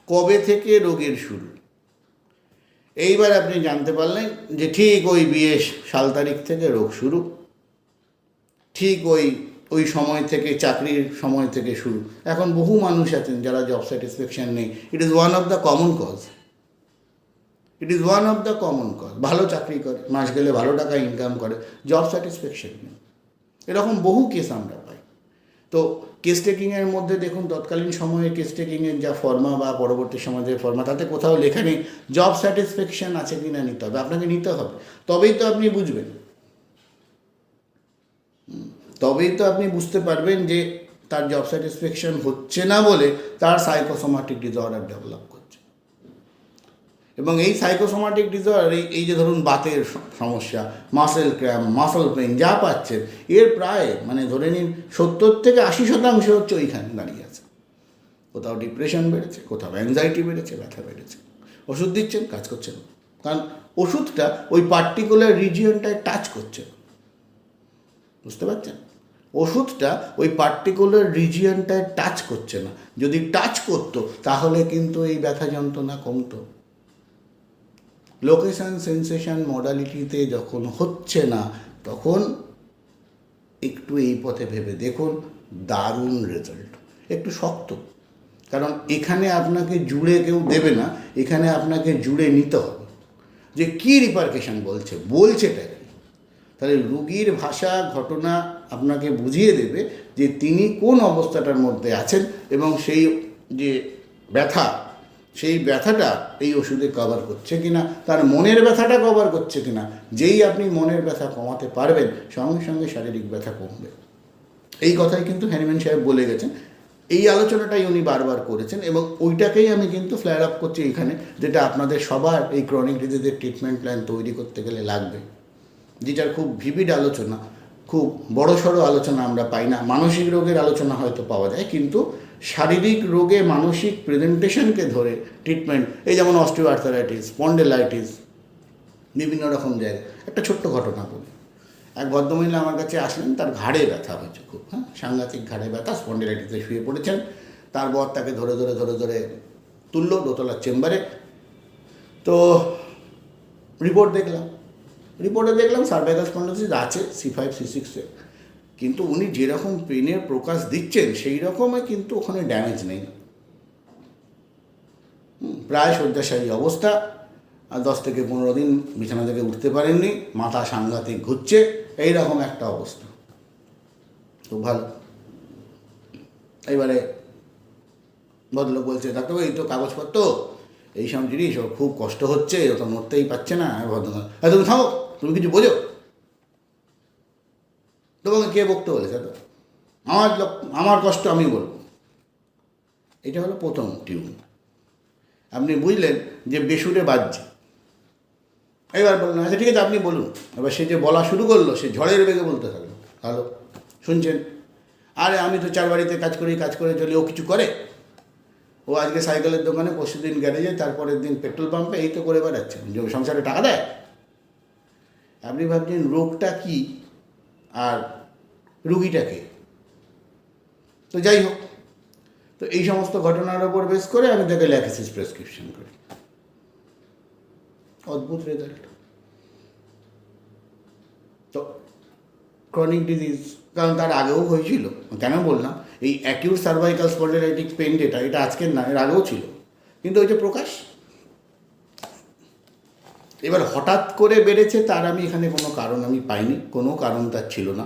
কবে থেকে রোগের শুরু। এইবার আপনি জানতে পারলেন যে ঠিক ওই বিয়ে সাল তারিখ থেকে রোগ শুরু, ঠিক ওই সময় থেকে, চাকরির সময় থেকে শুরু। এখন বহু মানুষ আছেন যারা জব স্যাটিসফ্যাকশান নেই। It is one of the common cause, ভালো চাকরি করে, মাস গেলে ভালো টাকা ইনকাম করে, জব স্যাটিসফ্যাকশান নেই। এরকম বহু কেস আমরা পাই। তো কেস টেকিংয়ের মধ্যে দেখুন, তৎকালীন সময়ে কেস টেকিংয়ের যা ফর্মা বা পরবর্তী সমাজের ফর্মা, তাতে কোথাও লেখা নেই জব স্যাটিসফ্যাকশান আছে কি না নিতে হবে। আপনাকে নিতে হবে, তবেই তো আপনি বুঝবেন, তবেই তো আপনি বুঝতে পারবেন যে তার জব স্যাটিসফ্যাকশান হচ্ছে না বলে তার সাইকোসোমাটিক ডিসঅর্ডার ডেভেলপ করছে। এবং এই সাইকোসোমাটিক ডিসঅর্ডার, এই যে ধরুন বাতের সমস্যা, মাসেল ক্র্যাম্প, মাসল পেইন যা পাচ্ছেন, এর প্রায় ধরে নিন 70 থেকে 80% হচ্ছে ওইখানে দাঁড়িয়ে আছে। কোথাও ডিপ্রেশন বেড়েছে, কোথাও অ্যাংজাইটি বেড়েছে, ব্যথা বেড়েছে। ওষুধ দিচ্ছেন, কাজ করছে না, কারণ ওষুধটা ওই পার্টিকুলার রিজিয়নটায় টাচ করছে না। বুঝতে পারছেন? ওষুধটা ওই পার্টিকুলার রিজিয়নটায় টাচ করছে না। যদি টাচ করতো তাহলে কিন্তু এই ব্যথা যন্ত্রণা কমতো। লোকেশন সেন্সেশন মডালিটিতে যখন হচ্ছে না, তখন একটু এই পথে ভেবে দেখুন, দারুণ রেজাল্ট। একটু শক্ত, কারণ এখানে আপনাকে জুড়ে কেউ দেবে না, এখানে আপনাকে জুড়ে নিতে হবে যে কী রিপারকেশন বলছেটা কি। তাহলে রুগীর ভাষা, ঘটনা আপনাকে বুঝিয়ে দেবে যে তিনি কোন অবস্থাটার মধ্যে আছেন, এবং সেই যে ব্যথা, সেই ব্যথাটা এই ওষুধে কভার করছে কিনা, তার মনের ব্যথাটা কভার করছে কিনা। যেই আপনি মনের ব্যথা কমাতে পারবেন, সঙ্গে সঙ্গে শারীরিক ব্যথা কমবে। এই কথাই কিন্তু হ্যানিম্যান সাহেব বলে গেছেন, এই আলোচনাটাই উনি বারবার করেছেন, এবং ওইটাকেই আমি কিন্তু ফ্ল্যার আপ করছি এখানে, যেটা আপনাদের সবার এই ক্রনিক ডিজিজের ট্রিটমেন্ট প্ল্যান তৈরি করতে গেলে লাগবে। যেটার খুব ভিভিড আলোচনা, খুব বড়সড় আলোচনা আমরা পাই না। মানসিক রোগের আলোচনা হয়তো পাওয়া যায়, কিন্তু শারীরিক রোগে মানসিক প্রেজেন্টেশনকে ধরে ট্রিটমেন্ট, এই যেমন অস্টিওআর্থারাইটিস, স্পন্ডেলাইটিস, বিভিন্ন রকম জায়গায়। একটা ছোট্ট ঘটনা বলি। এক ভদ্রমহিলা আমার কাছে আসলেন, তার ঘাড়ে ব্যথা হয়েছে খুব, সাংঘাতিক ঘাড়ে ব্যথা, স্পন্ডেলাইটিসে শুয়ে পড়েছেন। তার বর তাকে ধরে ধরে তুললো দোতলার চেম্বারে। তো রিপোর্টে দেখলাম সার্ভাইকাল স্পন্ডাইলিটিস আছে C5 C6-এ, কিন্তু উনি যেরকম পেনের প্রকাশ দিচ্ছেন সেই রকমই কিন্তু ওখানে ড্যামেজ নেই। প্রায় শয্যাশায়ী অবস্থা, আর 10 থেকে 15 দিন বিছানা থেকে উঠতে পারেননি, মাথা সাংঘাতিক ঘুরছে, এইরকম একটা অবস্থা। তো ভালো। এবারে ভদ্রলোক বলছে, ডাক্তারবাবু এই তো কাগজপত্র, এইসব জিনিস, ওর খুব কষ্ট হচ্ছে, ও তো মরতেই পারছে না। ভদ্রলোক, তুমি থামো, তুমি কিছু বোঝো? তোমাকে কে বকতে বলেছে? তো আমার কষ্ট আমি বলবো। এটা হলো প্রথম টিউন। আপনি বুঝলেন যে বেসুরে বাজছে। এবার বললেন, আচ্ছা ঠিক আছে আপনি বলুন। এবার সে যে বলা শুরু করলো, সে ঝড়ের বেগে বলতে থাকলো। হ্যালো, শুনছেন? আরে আমি তো 4 বাড়িতে কাজ করে চলি, ও কিছু করে? ও আজকে সাইকেলের দোকানে, পরশুদিন গ্যারেজে, তারপরের দিন পেট্রোল পাম্পে, এই তো করে বেড়াচ্ছে, সংসারে টাকা দেয়। আপনি ভাবছেন রোগটা কি আর রুগীটাকে। তো যাই হোক, তো এই সমস্ত ঘটনার ওপর বেস করে আমি তাকে ল্যাকেসিস প্রেসক্রিপশন করি। অদ্ভুত রেজাল্ট। তো ক্রনিক ডিজিজ, কারণ তার আগেও হয়েছিল। কেন বললাম, এই অ্যাকিউট সার্ভাইকাল স্পন্ডাইলাইটিক পেন এটা আজকের না, এর আগেও ছিল, কিন্তু ওই যে প্রকাশ এবার হঠাৎ করে বেড়েছে, তার আমি এখানে কোনো কারণ আমি পাইনি, কোনো কারণ তার ছিল না।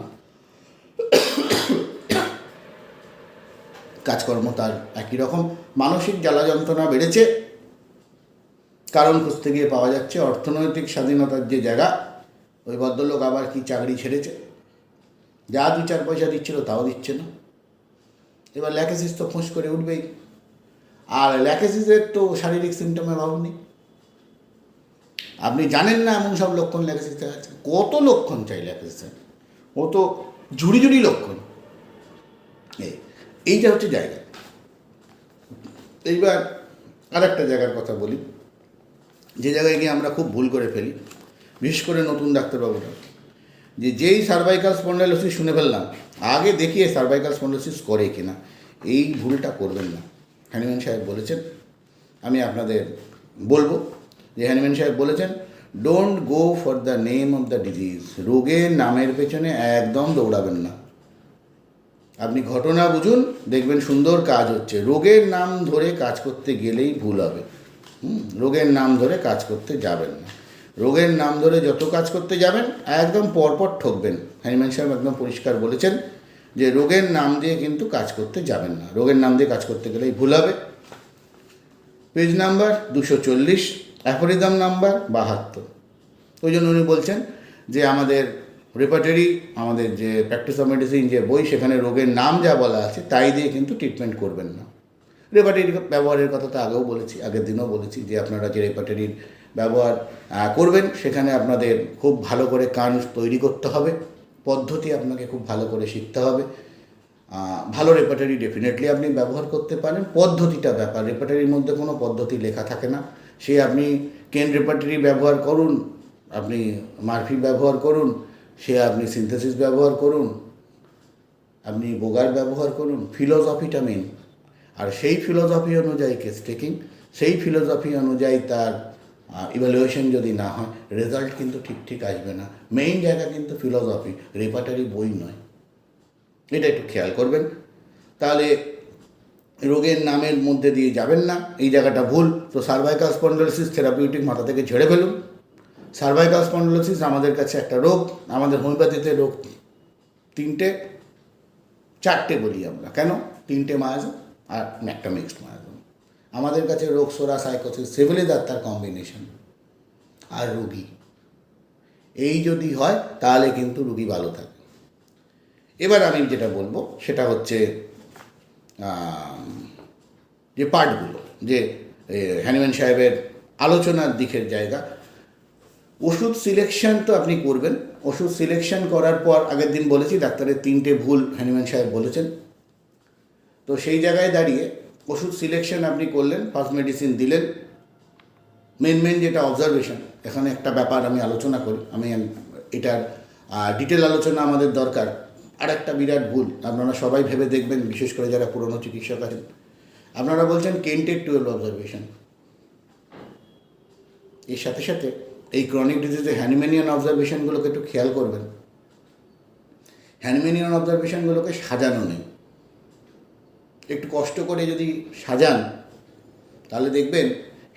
কাজকর্ম তার একই রকম, মানসিক জ্বালা যন্ত্রণা বেড়েছে, কারণ খুঁজতে গিয়ে পাওয়া যাচ্ছে অর্থনৈতিক স্বাধীনতার যে জায়গা, ওই ভদ্রলোক আবার কি চাকরি ছেড়েছে, যা 2-4 পয়সা দিচ্ছিল তাও দিচ্ছে না। এবার ল্যাকেসিস তো ফোঁস করে উঠবেই। আর ল্যাকেসিসের তো শারীরিক সিমটমের অভাব নেই। আপনি জানেন না এমন সব লক্ষণ ল্যাকেসিসে আছে। কত লক্ষণ চাই ল্যাকেসিসে, ও তো ঝুড়ি লক্ষণ। এইটা হচ্ছে জায়গা। এইবার আরেকটা জায়গার কথা বলি, যে জায়গায় গিয়ে আমরা খুব ভুল করে ফেলি, বিশেষ করে নতুন ডাক্তারবাবুরা। যে যেই সার্ভাইকাল স্পন্ডাইলোসিস শুনে ফেললাম আগে দেখিয়ে সার্ভাইকাল স্পন্ডাইলোসিস করে কিনা, এই ভুলটা করবেন না। হ্যানিম্যান সাহেব বলেছেন, আমি আপনাদের বলবো যে হ্যানিম্যান সাহেব বলেছেন, don't go for the name of the disease. রোগের নামের পেছনে একদম দৌড়াবেন না। আপনি ঘটনা বুঝুন, দেখবেন সুন্দর কাজ হচ্ছে। রোগের নাম ধরে কাজ করতে গেলেই ভুল হবে। রোগের নাম ধরে কাজ করতে যাবেন না। রোগের নাম ধরে যত কাজ করতে যাবেন একদম পরপর ঠকবেন। হ্যানিম্যান সাহেব একদম পরিষ্কার বলেছেন যে রোগের নাম দিয়ে কিন্তু কাজ করতে যাবেন না। রোগের নাম দিয়ে কাজ করতে গেলেই ভুল হবে। Page number 240, aphorism number 72। ওই জন্য উনি বলছেন যে আমাদের রেপার্টরি, আমাদের যে প্র্যাকটিস অফ মেডিসিন যে বই, সেখানে রোগের নাম যা বলা আছে তাই দিয়ে কিন্তু ট্রিটমেন্ট করবেন না। রেপার্টরি ব্যবহারের কথা তো আগেও বলেছি, আগের দিনও বলেছি যে আপনারা যে রেপার্টরির ব্যবহার করবেন সেখানে আপনাদের খুব ভালো করে কান তৈরি করতে হবে, পদ্ধতি আপনাকে খুব ভালো করে শিখতে হবে। ভালো রেপার্টরি ডেফিনেটলি আপনি ব্যবহার করতে পারেন, পদ্ধতিটা ব্যাপার। রেপার্টরির মধ্যে কোনো পদ্ধতি লেখা থাকে না। সে আপনি কেন রেপার্টরি ব্যবহার করুন, আপনি মার্ফি ব্যবহার করুন, সে আপনি সিনথেসিস ব্যবহার করুন, আপনি বোগার ব্যবহার করুন, ফিলোসফিটা মেন। আর সেই ফিলোসফি অনুযায়ী কেস টেকিং, সেই ফিলোসফি অনুযায়ী তার ইভ্যালুয়েশন যদি না হয়, রেজাল্ট কিন্তু ঠিক আসবে না। মেইন জায়গা কিন্তু ফিলোসফি, রেপার্টরি বই নয়। এটা একটু খেয়াল করবেন। তাহলে রোগের নামের মধ্যে দিয়ে যাবেন না, এই জায়গাটা ভুল। তো সার্ভাইকাল স্পন্ডাইলোসিস থেরাপিউটিক মাথা থেকে ঝেড়ে ফেলুন। সার্ভাইকাল স্পন্ডাইলোসিস আমাদের কাছে একটা রোগ। আমাদের হোমিওপ্যাথিতে রোগ 3টে 4টে বলি আমরা। কেন 3টে? মায়াজম আর একটা মিক্সড মায়াজম। আমাদের কাছে রোগ সোরা, সাইকোসিস, সিভিলিস আর তার কম্বিনেশন আর রুগী, এই যদি হয় তাহলে কিন্তু রুগী ভালো থাকে। এবার আমি যেটা বলবো সেটা হচ্ছে যে পার্টগুলো, যে হ্যানিম্যান সাহেবের আলোচনার দিকের জায়গা। ওষুধ সিলেকশন তো আপনি করবেন। ওষুধ সিলেকশন করার পর আগের দিন বলেছি ডাক্তারের 3টে ভুল হ্যানিম্যান সাহেব বলেছেন। তো সেই জায়গায় দাঁড়িয়ে ওষুধ সিলেকশন আপনি করলেন, ফার্স্ট মেডিসিন দিলেন। মেন যেটা অবজারভেশন, এখানে একটা ব্যাপার আমি আলোচনা করি, আমি এটার ডিটেল আলোচনা আমাদের দরকার। আর একটা বিরাট ভুল আপনারা সবাই ভেবে দেখবেন, বিশেষ করে যারা পুরনো চিকিৎসক আছেন। আপনারা বলছেন কেন্টের 12 অবজারভেশন। এর সাথে সাথে এই ক্রনিক ডিজিজে হ্যানিম্যানিয়ান অবজারভেশনগুলোকে একটু খেয়াল করবেন। হ্যানিম্যানিয়ান অবজারভেশনগুলোকে সাজানো নেই। একটু কষ্ট করে যদি সাজান তাহলে দেখবেন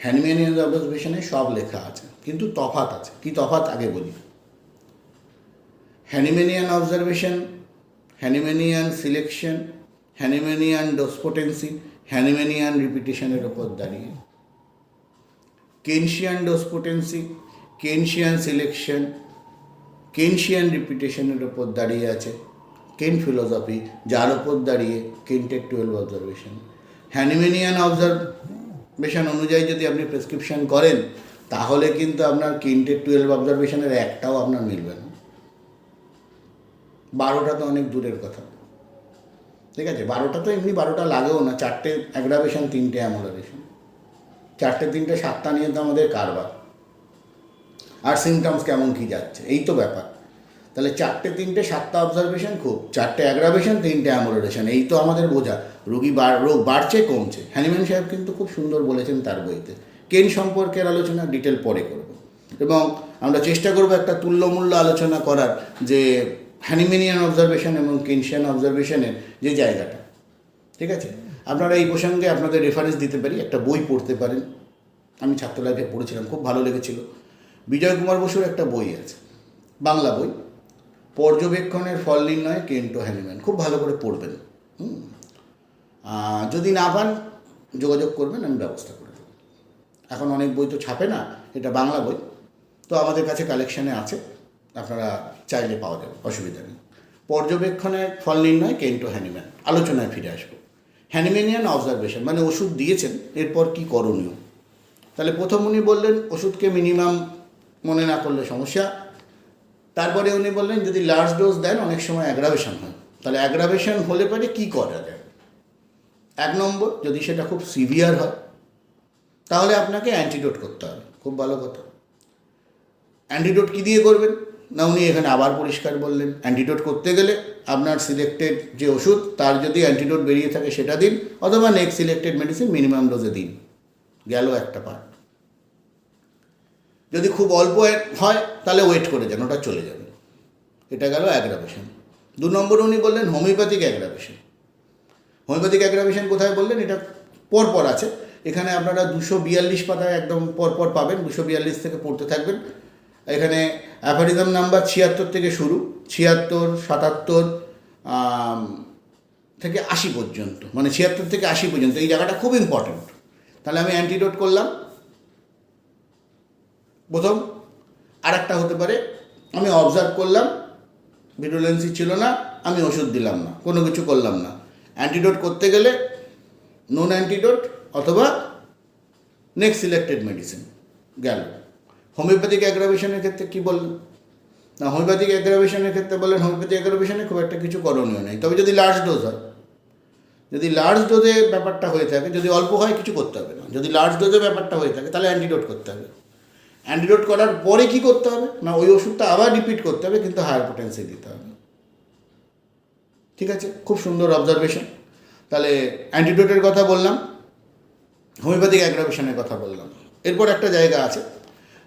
হ্যানিম্যানিয়ান অবজারভেশনে সব লেখা আছে, কিন্তু তফাৎ আছে। কি তফাৎ আগে বলি। হ্যানিম্যানিয়ান অবজারভেশন, হ্যানিম্যানিয়ান সিলেকশন, হ্যানিম্যানিয়ান ডোজ পোটেন্সি, হ্যানিম্যানিয়ান রিপিটেশনের ওপর দাঁড়িয়ে। কেনশিয়ান ডোজ পোটেন্সি, কেনশিয়ান সিলেকশন, কেনশিয়ান রিপিটেশনের ওপর দাঁড়িয়ে আছে কেন ফিলোসফি, যার ওপর দাঁড়িয়ে কেন্টের 12 অবজারভেশন। হ্যানিম্যানিয়ান অবজারভেশন অনুযায়ী যদি আপনি প্রেসক্রিপশন করেন তাহলে কিন্তু আপনার কেন্টের 12 অবজারভেশনের একটাও আপনার মিলবে না। 12টা তো অনেক দূরের কথা, ঠিক আছে? 12টা তো এমনি 12টা লাগেও না। 4টে অ্যাগ্রাভেশন, 3টে অ্যামোলারেশন, 4টে 3টে 7টা নিয়ে তো আমাদের কারবার। আর সিমটমস কেমন কী যাচ্ছে, এই তো ব্যাপার। তাহলে 4টে 3টে 7টা অবজারভেশন খুব, 4টে অ্যাগ্রাভেশন, 3টে অ্যামোলারেশন, এই তো আমাদের বোঝা। রোগ বাড়ছে কমছে। হ্যানিম্যান সাহেব কিন্তু খুব সুন্দর বলেছেন তার বইতে। কেন সম্পর্কের আলোচনা ডিটেল পরে করব, এবং আমরা চেষ্টা করব একটা তুল্যমূল্য আলোচনা করার, যে হ্যানিম্যানিয়ান অবজারভেশন এবং কেনশিয়ান অবজারভেশনের যে জায়গাটা, ঠিক আছে? আপনারা এই প্রসঙ্গে আপনাদের রেফারেন্স দিতে পারি, একটা বই পড়তে পারেন। আমি ছাত্র লাইফে পড়েছিলাম, খুব ভালো লেগেছিল। বিজয় কুমার বসুর একটা বই আছে, বাংলা বই, পর্যবেক্ষণের ফল নির্ণয় কেন্টো হ্যানিম্যান। খুব ভালো করে পড়বেন। যদি না পান যোগাযোগ করবেন, আমি ব্যবস্থা করে দেবো। এখন অনেক বই তো ছাপে না, এটা বাংলা বই, তো আমাদের কাছে কালেকশানে আছে, আপনারা চাইলে পাওয়া যাবে, অসুবিধা নেই। পর্যবেক্ষণের ফল নির্ণয় কেন্টো হ্যানিম্যান। আলোচনায় ফিরে আসবো। হ্যানিম্যানিয়ান অবজারভেশন মানে ওষুধ দিয়েছেন, এরপর কি করণীয়। তাহলে প্রথম উনি বললেন ওষুধকে মিনিমাম মনে না করলে সমস্যা। তারপরে উনি বললেন যদি লার্জ ডোজ দেন অনেক সময় অ্যাগ্রাভেশন হয়। তাহলে অ্যাগ্রাভেশন হলে পরে কী করা যায়। 1 নম্বর, যদি সেটা খুব সিভিয়ার হয় তাহলে আপনাকে অ্যান্টিডোট করতে হবে। খুব ভালো কথা। অ্যান্টিডোট কী দিয়ে করবেন? না উনি এখানে আবার পরিষ্কার বললেন অ্যান্টিডোট করতে গেলে আপনার সিলেক্টেড যে ওষুধ তার যদি অ্যান্টিডোট বেরিয়ে থাকে সেটা দিন, অথবা নেক্সট সিলেক্টেড মেডিসিন মিনিমাম ডোজে দিন। গেল একটা পার্ট। যদি খুব অল্প হয় তাহলে ওয়েট করে যান, ওটা চলে যাবে। এটা গেল অ্যাগ্রাভেশন। 2 নম্বরে উনি বললেন হোমিওপ্যাথিক অ্যাগ্রাভেশন। হোমিওপ্যাথিক অ্যাগ্রাভেশন কোথায় বললেন? এটা পরপর আছে, এখানে আপনারা 242 পাতায় একদম পরপর পাবেন, 242 থেকে পড়তে থাকবেন। এখানে অ্যাফারিজম নাম্বার 76 থেকে শুরু, 76, 77 থেকে 80 পর্যন্ত, মানে 76 থেকে 80 পর্যন্ত এই জায়গাটা খুব ইম্পর্ট্যান্ট। তাহলে আমি অ্যান্টিডোট করলাম প্রথম। আর একটা হতে পারে আমি অবজার্ভ করলাম ভিরুলেন্সি ছিল না, আমি ওষুধ দিলাম না, কোনো কিছু করলাম না। অ্যান্টিডোট করতে গেলে নন অ্যান্টিডোট অথবা নেক্সট সিলেক্টেড মেডিসিন গেল। হোমিওপ্যাথিক অ্যাগ্রাভেশনের ক্ষেত্রে কী বললেন? না, হোমিওপ্যাথিক অ্যাগ্রাভেশনের ক্ষেত্রে বললেন হোমিওপ্যাথিক অ্যাগ্রাভেশনে খুব একটা কিছু করণীয় নেই, তবে যদি লার্জ ডোজ হয়। যদি লার্জ ডোজে ব্যাপারটা হয়ে থাকে, যদি অল্প হয় কিছু করতে হবে না, যদি লার্জ ডোজে ব্যাপারটা হয়ে থাকে তাহলে অ্যান্টিডোট করতে হবে। অ্যান্টিডোট করার পরে কী করতে হবে? না, ওই ওষুধটা আবার রিপিট করতে হবে, কিন্তু হায়ার পোটেন্সি দিতে হবে। ঠিক আছে, খুব সুন্দর অবজারভেশন। তাহলে অ্যান্টিডোটের কথা বললাম, হোমিওপ্যাথিক অ্যাগ্রাভেশনের কথা বললাম। এরপর একটা জায়গা আছে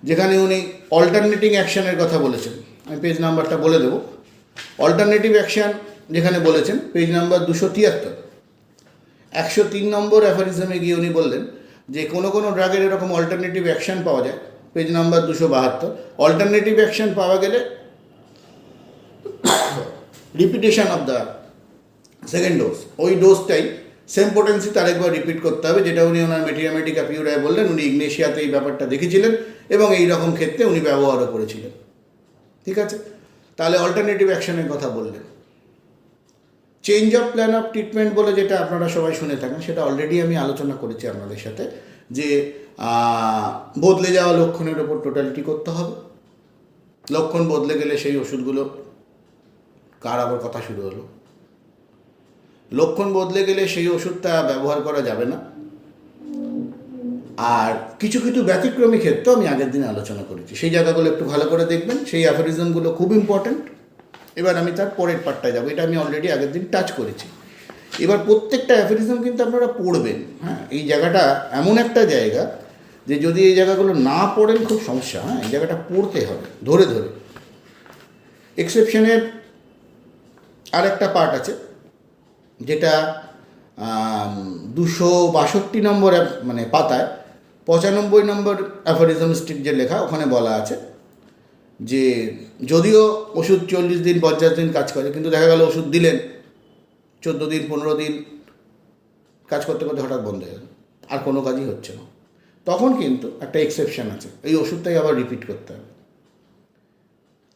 যেখানে উনি অল্টারনেটিং অ্যাকশানের কথা বলেছেন। আমি পেজ নাম্বারটা বলে দেবো। অল্টারনেটিভ অ্যাকশান যেখানে বলেছেন পেজ নাম্বার 273, 103 নম্বর অ্যাফারিজমে গিয়ে উনি বললেন যে কোনো কোনো ড্রাগের এরকম অল্টারনেটিভ অ্যাকশান পাওয়া যায়। পেজ নাম্বার 272, অল্টারনেটিভ অ্যাকশান পাওয়া গেলে repetition of the second dose, ওই ডোজটাই সেম পোটেন্সি তার একবার রিপিট করতে হবে, যেটা উনি ওনার মেটেরিয়া মেডিকা পিউরায় বললেন। উনি ইগনেশিয়াতে এই ব্যাপারটা দেখেছিলেন এবং এই রকম ক্ষেত্রে উনি ব্যবহারও করেছিলেন। ঠিক আছে, তাহলে অল্টারনেটিভ অ্যাকশনের কথা বললেন। Change of plan of treatment বলে যেটা আপনারা সবাই শুনে থাকেন, সেটা অলরেডি আমি আলোচনা করেছি আপনাদের সাথে, যে বদলে যাওয়া লক্ষণের ওপর টোটালিটি করতে হবে। লক্ষণ বদলে গেলে সেই ওষুধগুলো, কার আবার কথা শুরু হলো, লক্ষণ বদলে গেলে সেই ওষুধটা ব্যবহার করা যাবে না। আর কিছু কিছু ব্যতিক্রমী ক্ষেত্রে আমি আগের দিনে আলোচনা করেছি, সেই জায়গাগুলো একটু ভালো করে দেখবেন। সেই অ্যাফোরিজমগুলো খুব ইম্পর্ট্যান্ট। এবার আমি তার পরের পার্টটায় যাবো, এটা আমি অলরেডি আগের দিন টাচ করেছি। এবার প্রত্যেকটা অ্যাফোরিজম কিন্তু আপনারা পড়বেন। হ্যাঁ, এই জায়গাটা এমন একটা জায়গা যে যদি এই জায়গাগুলো না পড়েন খুব সমস্যা। হ্যাঁ, এই জায়গাটা পড়তে হবে ধরে ধরে। এক্সেপশনের আর একটা পার্ট আছে যেটা 262 নম্বর মানে পাতায় 95 নম্বর অ্যাফোরিজম স্ট্রিক যে লেখা, ওখানে বলা আছে যে যদিও ওষুধ 40 দিন 50 দিন কাজ করে, কিন্তু দেখা গেল ওষুধ দিলেন 14 দিন 15 দিন কাজ করতে করতে হঠাৎ বন্ধ হয়ে গেল, আর কোনো কাজই হচ্ছে না, তখন কিন্তু একটা এক্সেপশন আছে, এই ওষুধটাই আবার রিপিট করতে হবে।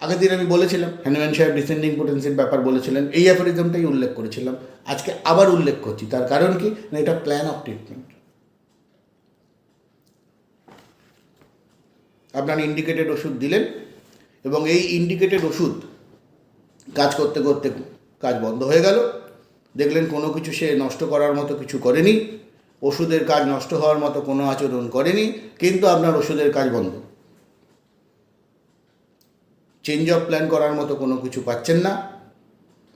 আগের দিন আমি বলেছিলাম হ্যানিম্যান সাহেব ডিসেন্ডিং পোটেন্সির ব্যাপার বলেছিলেন, এই অ্যাফোরিজমটাই উল্লেখ করেছিলাম, আজকে আবার উল্লেখ করছি। তার কারণ কি না, এটা প্ল্যান অফ ট্রিটমেন্ট। আপনার ইন্ডিকেটেড ওষুধ দিলেন এবং এই ইন্ডিকেটেড ওষুধ কাজ করতে করতে কাজ বন্ধ হয়ে গেল, দেখলেন কোনো কিছু সে নষ্ট করার মতো কিছু করেনি, ওষুধের কাজ নষ্ট হওয়ার মতো কোনো আচরণ করেনি, কিন্তু আপনার ওষুধের কাজ বন্ধ। চেঞ্জ অফ প্ল্যান করার মতো কোনো কিছু পাচ্ছেন না,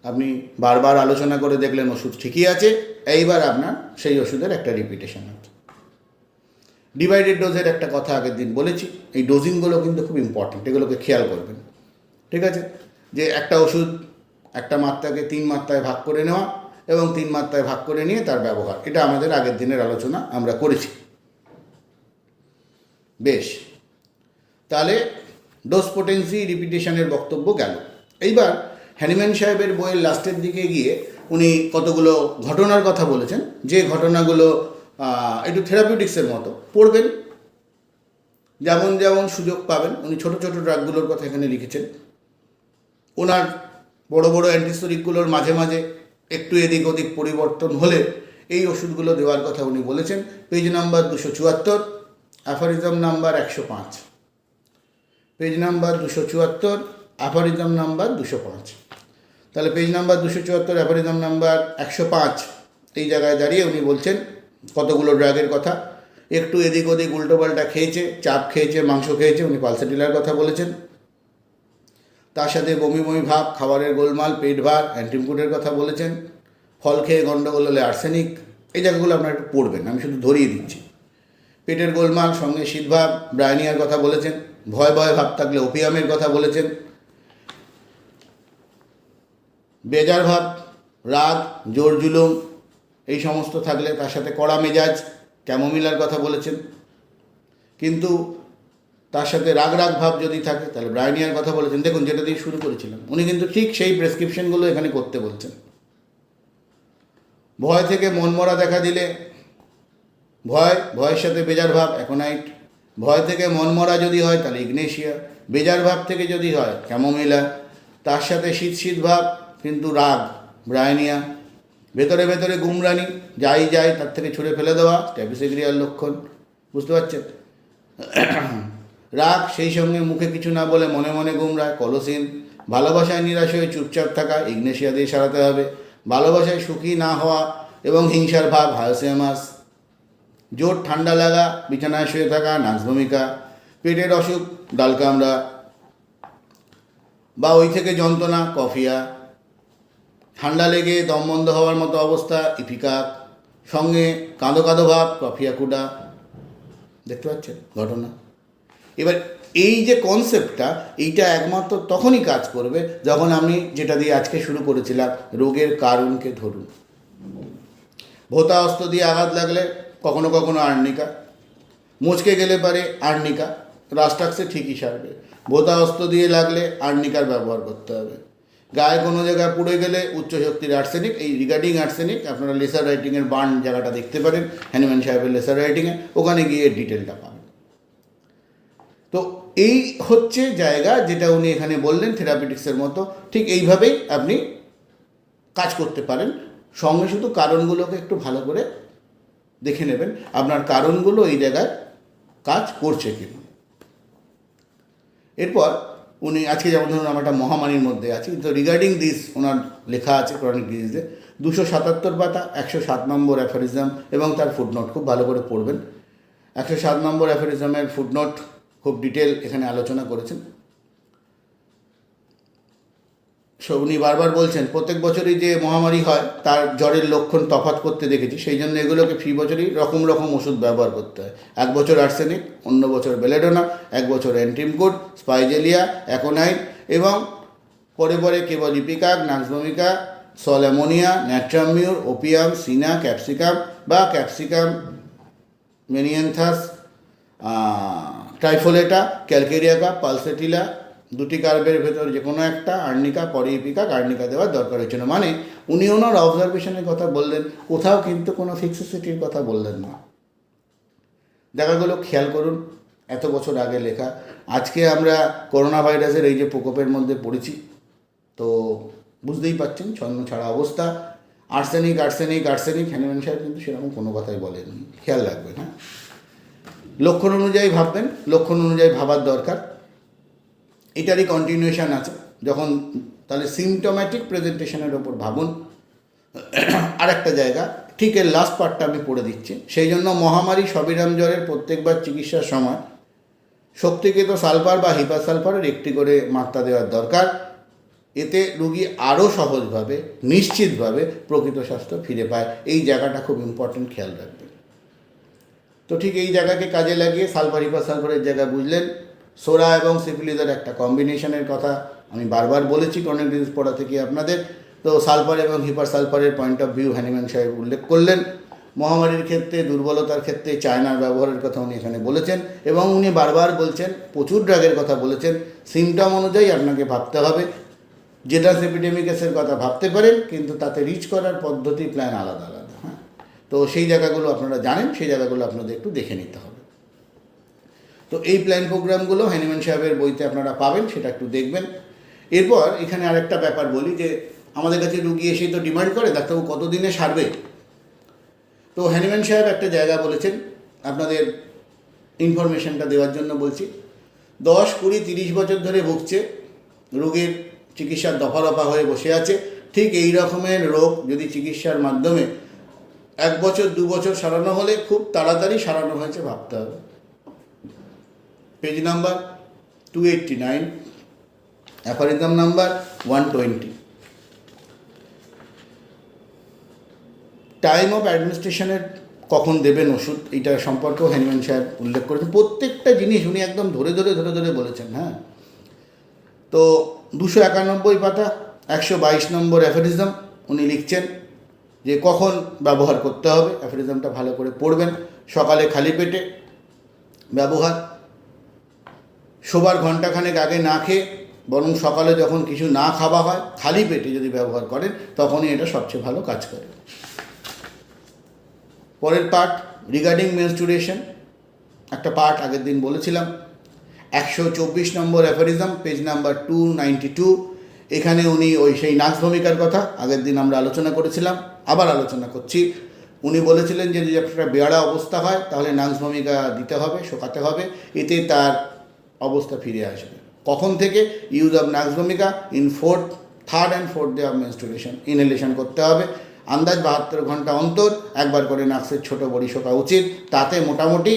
আপনি বারবার আলোচনা করে দেখলেন ওষুধ ঠিকই আছে, এইবার আপনার সেই ওষুধের একটা রিপিটেশন আছে। ডিভাইডেড ডোজের একটা কথা আগের দিন বলেছি, এই ডোজিংগুলো কিন্তু খুব ইম্পর্টেন্ট, এগুলোকে খেয়াল করবেন। ঠিক আছে, যে একটা ওষুধ একটা মাত্রাকে 3 মাত্রায় ভাগ করে নেওয়া এবং 3 মাত্রায় ভাগ করে নিয়ে তার ব্যবহার, এটা আমাদের আগের দিনের আলোচনা আমরা করেছি। বেশ, তাহলে ডোজ পোটেন্সি রিপিটেশনের বক্তব্য গেল। এইবার হ্যানিম্যান সাহেবের বইয়ের লাস্টের দিকে গিয়ে উনি কতগুলো ঘটনার কথা বলেছেন, যে ঘটনাগুলো একটু থেরাপিউটিক্সের মতো পড়বেন, যেমন যেমন সুযোগ পাবেন। উনি ছোট ছোট ড্রাগগুলোর কথা এখানে লিখেছেন। ওনার বড় বড় অ্যান্টিস্টোরিকগুলোর মাঝে মাঝে একটু এদিক ওদিক পরিবর্তন হলে এই ওষুধগুলো দেওয়ার কথা উনি বলেছেন। Page number 274, aphorism number 105, page number 274, aphorism number 205। তাহলে পেজ নাম্বার 274, অ্যাফোরিজম নাম্বার 105, এই জায়গায় দাঁড়িয়ে উনি বলছেন কতগুলো ড্রাগের কথা। একটু এদিক ওদিক উল্টোপাল্টা খেয়েছে, চাপ খেয়েছে, মাংস খেয়েছে, উনি পালসেটিলার কথা বলেছেন। তার সাথে বমি বমি ভাব, খাবারের গোলমাল, পেট ভার, অ্যান্টিমকুটের কথা বলেছেন, ফল খেয়ে গণ্ডগোল হলে আর্সেনিক, এই জায়গাগুলো আপনারা একটু পড়বেন, আমি শুধু ধরিয়ে দিচ্ছি। পেটের গোলমাল সঙ্গে শীতভাব, ব্রাইনিয়ার কথা বলেছেন, ভয় ভয় ভাব থাকলে ওপিয়ামের কথা বলেছেন, বেজার ভাব, রাগ, জোর জুলুম এই সমস্ত থাকলে, তার সাথে কড়া মেজাজ, ক্যামোমিলার কথা বলেছেন। কিন্তু তার সাথে রাগ রাগ ভাব যদি থাকে তাহলে ব্রাইনিয়ার কথা বলেছেন। দেখুন, যেটা দিয়ে শুরু করেছিলাম, উনি কিন্তু ঠিক সেই প্রেসক্রিপশনগুলো এখানে করতে বলছেন। ভয় থেকে মনমরা দেখা দিলে ভয়ের সাথে বেজার ভাব, অ্যাকোনাইট। ভয় থেকে মনমরা যদি হয় তাহলে ইগনেশিয়া। বেজার ভাব থেকে যদি হয় ক্যামোমিলা। তার সাথে শীত শীত ভাব কিন্তু রাগ, ব্রাইনিয়া। ভেতরে ভেতরে গুমরানি, যাই যায় তার থেকে ছুঁড়ে ফেলে দেওয়া, ট্যাপিসেগ্রিয়ার লক্ষণ। বুঝতে পারছেন? রাগ, সেই সঙ্গে মুখে কিছু না বলে মনে মনে গুমরায়, কলসিন। ভালোবাসায় নিরাশ হয়ে চুপচাপ থাকা, ইগনেশিয়া দিয়ে সারাতে হবে। ভালোবাসায় সুখী না হওয়া এবং হিংসার ভাব, হায়োসিয়ামাস। জোর ঠান্ডা লাগা, বিছানায় শুয়ে থাকা, নাক ভূমিকা। পেটের অসুখ, ডালকামড়া বা ওই থেকে যন্ত্রণা, কফিয়া। ঠান্ডা লেগে দম বন্ধ হওয়ার মতো অবস্থা, ইপিকাক। সঙ্গে কাঁদো কাঁদো ভাব, কফিয়া কুডা। দেখতে পাচ্ছেন ঘটনা? এবার এই যে কনসেপ্টটা, এইটা একমাত্র তখনই কাজ করবে যখন আমি যেটা দিয়ে আজকে শুরু করেছিলাম, রোগের কারণকে ধরুন। ভোতা অস্ত্র দিয়ে আঘাত লাগলে কখনো কখনো আর্নিকা, মুচকে গেলে পারে আর্নিকা, রাস্টাক্সে ঠিকই সারবে। ভোতা অস্ত্র দিয়ে লাগলে আর্নিকার ব্যবহার করতে হবে। গায়ে কোনো জায়গায় পুড়ে গেলে উচ্চ শক্তির আর্সেনিক। এই রিগার্ডিং আর্সেনিক আপনারা লেসার রাইটিংয়ের বার্ন জায়গাটা দেখতে পারেন, হ্যানিম্যান সাহেবের লেসার রাইটিংয়ে, ওখানে গিয়ে ডিটেলটা পাবেন। তো এই হচ্ছে জায়গা যেটা উনি এখানে বললেন থেরাপিটিক্সের মতো, ঠিক এইভাবেই আপনি কাজ করতে পারেন। সঙ্গে শুধু কারণগুলোকে একটু ভালো করে দেখে নেবেন, আপনার কারণগুলো এই জায়গায় কাজ করছে কিনা। এরপর উনি আজকে যেমন ধরুন আমরা একটা মহামারীর মধ্যে আছি, তো রিগার্ডিং দিস ওনার লেখা আছে ক্রনিক ডিজিজে 277 পাতা, 107 নম্বর অ্যাফোরিজম এবং তার ফুটনোট খুব ভালো করে পড়বেন। 107 নম্বর অ্যাফোরিজমের ফুটনোট খুব ডিটেল এখানে আলোচনা করেছেন। উনি বারবার বলছেন প্রত্যেক বছরই যে মহামারী হয় তার জ্বরের লক্ষণ তফাৎ করতে দেখেছি, সেই জন্য এগুলোকে ফি বছরই রকম রকম ওষুধ ব্যবহার করতে হয়। এক বছর আর্সেনিক, অন্য বছর বেলেডোনা, এক বছর অ্যান্টিমকোড, স্পাইজেলিয়া, অ্যাকোনাইট এবং পরে পরে কেবল ইপিকাক, নাক্সভমিকা, সল অ্যামোনিয়া, ন্যাট্রামিউর, ওপিয়াম, সিনা, ক্যাপসিকাম বা ক্যাপসিকাম মেনিয়েন্থাস, ট্রাইফোলেটা, ক্যালকেরিয়াকা, পালসেটিলা, দুটি কার্বের ভেতর যে কোনো একটা, আর্নিকা, পরে ইপিকাক, আর্নিকা দেওয়ার দরকার হয়েছিল। মানে উনি ওনার অবজারভেশনের কথা বললেন, কোথাও কিন্তু কোনো ফিক্সিসিটির কথা বললেন না। জায়গাগুলো খেয়াল করুন, এত বছর আগে লেখা। আজকে আমরা করোনা ভাইরাসের এই যে প্রকোপের মধ্যে পড়েছি, তো বুঝতেই পারছেন ছন্ন ছাড়া অবস্থা। আর্সেনিক আর্সেনিক আর্সেনিক, হ্যানিম্যান সাহেব কিন্তু সেরকম কোনো কথাই বলেননি, খেয়াল রাখবেন। হ্যাঁ, লক্ষণ অনুযায়ী ভাববেন, লক্ষণ অনুযায়ী ভাবার দরকার। এটারই কন্টিনিউশন আছে যখন, তাহলে সিমটোম্যাটিক প্রেজেন্টেশনের ওপর ভাবুন। আর একটা জায়গা, ঠিক এর লাস্ট পার্টটা আমি পড়ে দিচ্ছি। সেই জন্য মহামারী সবিরাম জ্বরের প্রত্যেকবার চিকিৎসার সময় শক্তিকৃত সালফার বা হিপার সালফারের একটি করে মাত্রা দেওয়ার দরকার। এতে রুগী আরও সহজভাবে, নিশ্চিতভাবে প্রকৃত স্বাস্থ্য ফিরে পায়। এই জায়গাটা খুব ইম্পর্টেন্ট, খেয়াল রাখবেন। তো ঠিক এই জায়গাকে কাজে লাগিয়ে সালফার হিপার সালফারের জায়গা বুঝলেন। সোরা এবং সিফিলিসের একটা কম্বিনেশনের কথা আমি বারবার বলেছি ক্রনিক ডিজিজ পড়া থেকে আপনাদের। তো সালফার এবং হিপার সালফারের পয়েন্ট অফ ভিউ হ্যানিম্যান সাহেব উল্লেখ করলেন। মহামারীর ক্ষেত্রে, দুর্বলতার ক্ষেত্রে চায়নার ব্যবহারের কথা উনি এখানে বলেছেন এবং উনি বারবার বলছেন, প্রচুর ড্রাগের কথা বলেছেন। সিমটম অনুযায়ী আপনাকে ভাবতে হবে। জেটাস এপিডেমিকাসের কথা ভাবতে পারেন, কিন্তু তাতে রিচ করার পদ্ধতি, প্ল্যান আলাদা আলাদা। হ্যাঁ, তো সেই জায়গাগুলো আপনারা জানেন, সেই জায়গাগুলো আপনাদের একটু দেখে নিতে হবে। তো এই প্ল্যান প্রোগ্রামগুলো হ্যানিম্যান সাহেবের বইতে আপনারা পাবেন, সেটা একটু দেখবেন। এরপর এখানে আরেকটা ব্যাপার বলি, যে আমাদের কাছে রুগী এসেই তো ডিমান্ড করে ডাক্তারবাবু কতদিনে সারবে। তো হ্যানিম্যান সাহেব একটা জায়গা বলেছেন, আপনাদের ইনফরমেশনটা দেওয়ার জন্য বলছি। 10, 20, 30 বছর ধরে ভুগছে, রোগীর চিকিৎসার দফা দফা হয়ে বসে আছে। ঠিক এই রকমের রোগ যদি চিকিৎসার মাধ্যমে 1 বছর 2 বছর সারানো হলে খুব তাড়াতাড়ি সারানো হয়েছে ভাবতে হবে। Page number 289, aphorism number 120। Time of অ্যাডমিনিস্ট্রেশনের কখন দেবেন ওষুধ, এটা সম্পর্কেও হ্যানিম্যান সাহেব উল্লেখ করেছেন। প্রত্যেকটা জিনিস উনি একদম ধরে ধরে ধরে ধরে বলেছেন। হ্যাঁ, তো 291 পাতা 122 নম্বর অ্যাফোরিজম উনি লিখছেন যে কখন ব্যবহার করতে হবে। অ্যাফোরিজমটা ভালো করে পড়বেন। সকালে খালি পেটে ব্যবহার, শোবার ঘণ্টাখানেক আগে না খেয়ে, বরং সকালে যখন কিছু না খাওয়া হয় খালি পেটে যদি ব্যবহার করেন তখনই এটা সবচেয়ে ভালো কাজ করে। পরের পার্ট রিগার্ডিং মেনস্ট্রুয়েশন, একটা পার্ট আগের দিন বলেছিলাম। 124 নম্বর অ্যাফোরিজম, পেজ নাম্বার 292। এখানে উনি ওই সেই নাক্স ভূমিকার কথা আগের দিন আমরা আলোচনা করেছিলাম, আবার আলোচনা করছি। উনি বলেছিলেন যে যদি একটা বেয়ারা অবস্থা হয় তাহলে নাক্স ভূমিকা দিতে হবে, শোকাতে হবে, এতে তার অবস্থা ফিরে আসবে। কখন থেকে? ইউজ অফ নাক্স ভূমিকা in third and fourth day of menstruation. Inhalation করতে হবে, আন্দাজ 72 ঘন্টা অন্তর একবার করে নাক্সের ছোটো বড়ি শোকা উচিত। তাতে মোটামুটি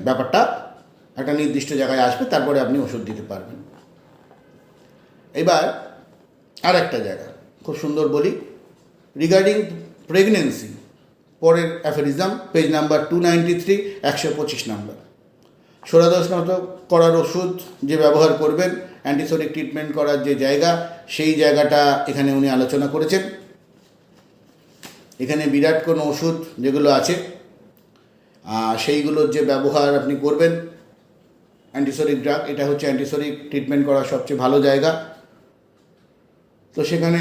ব্যাপারটা একটা নির্দিষ্ট জায়গায় আসবে, তারপরে আপনি ওষুধ দিতে পারবেন। এবার আর একটা জায়গা খুব সুন্দর বলি, রিগার্ডিং প্রেগনেন্সি, পরের অ্যাফোরিজম, পেজ নাম্বার 293, 125 নম্বর। ষোড়াদশনত করার ওষুধ যে ব্যবহার করবেন, অ্যান্টিসোরিক ট্রিটমেন্ট করার যে জায়গা, সেই জায়গাটা এখানে উনি আলোচনা করেছেন। এখানে বিরাট কোনো ওষুধ যেগুলো আছে সেইগুলোর যে ব্যবহার আপনি করবেন, অ্যান্টিসোরিক ড্রাগ, এটা হচ্ছে অ্যান্টিসোরিক ট্রিটমেন্ট করার সবচেয়ে ভালো জায়গা। তো সেখানে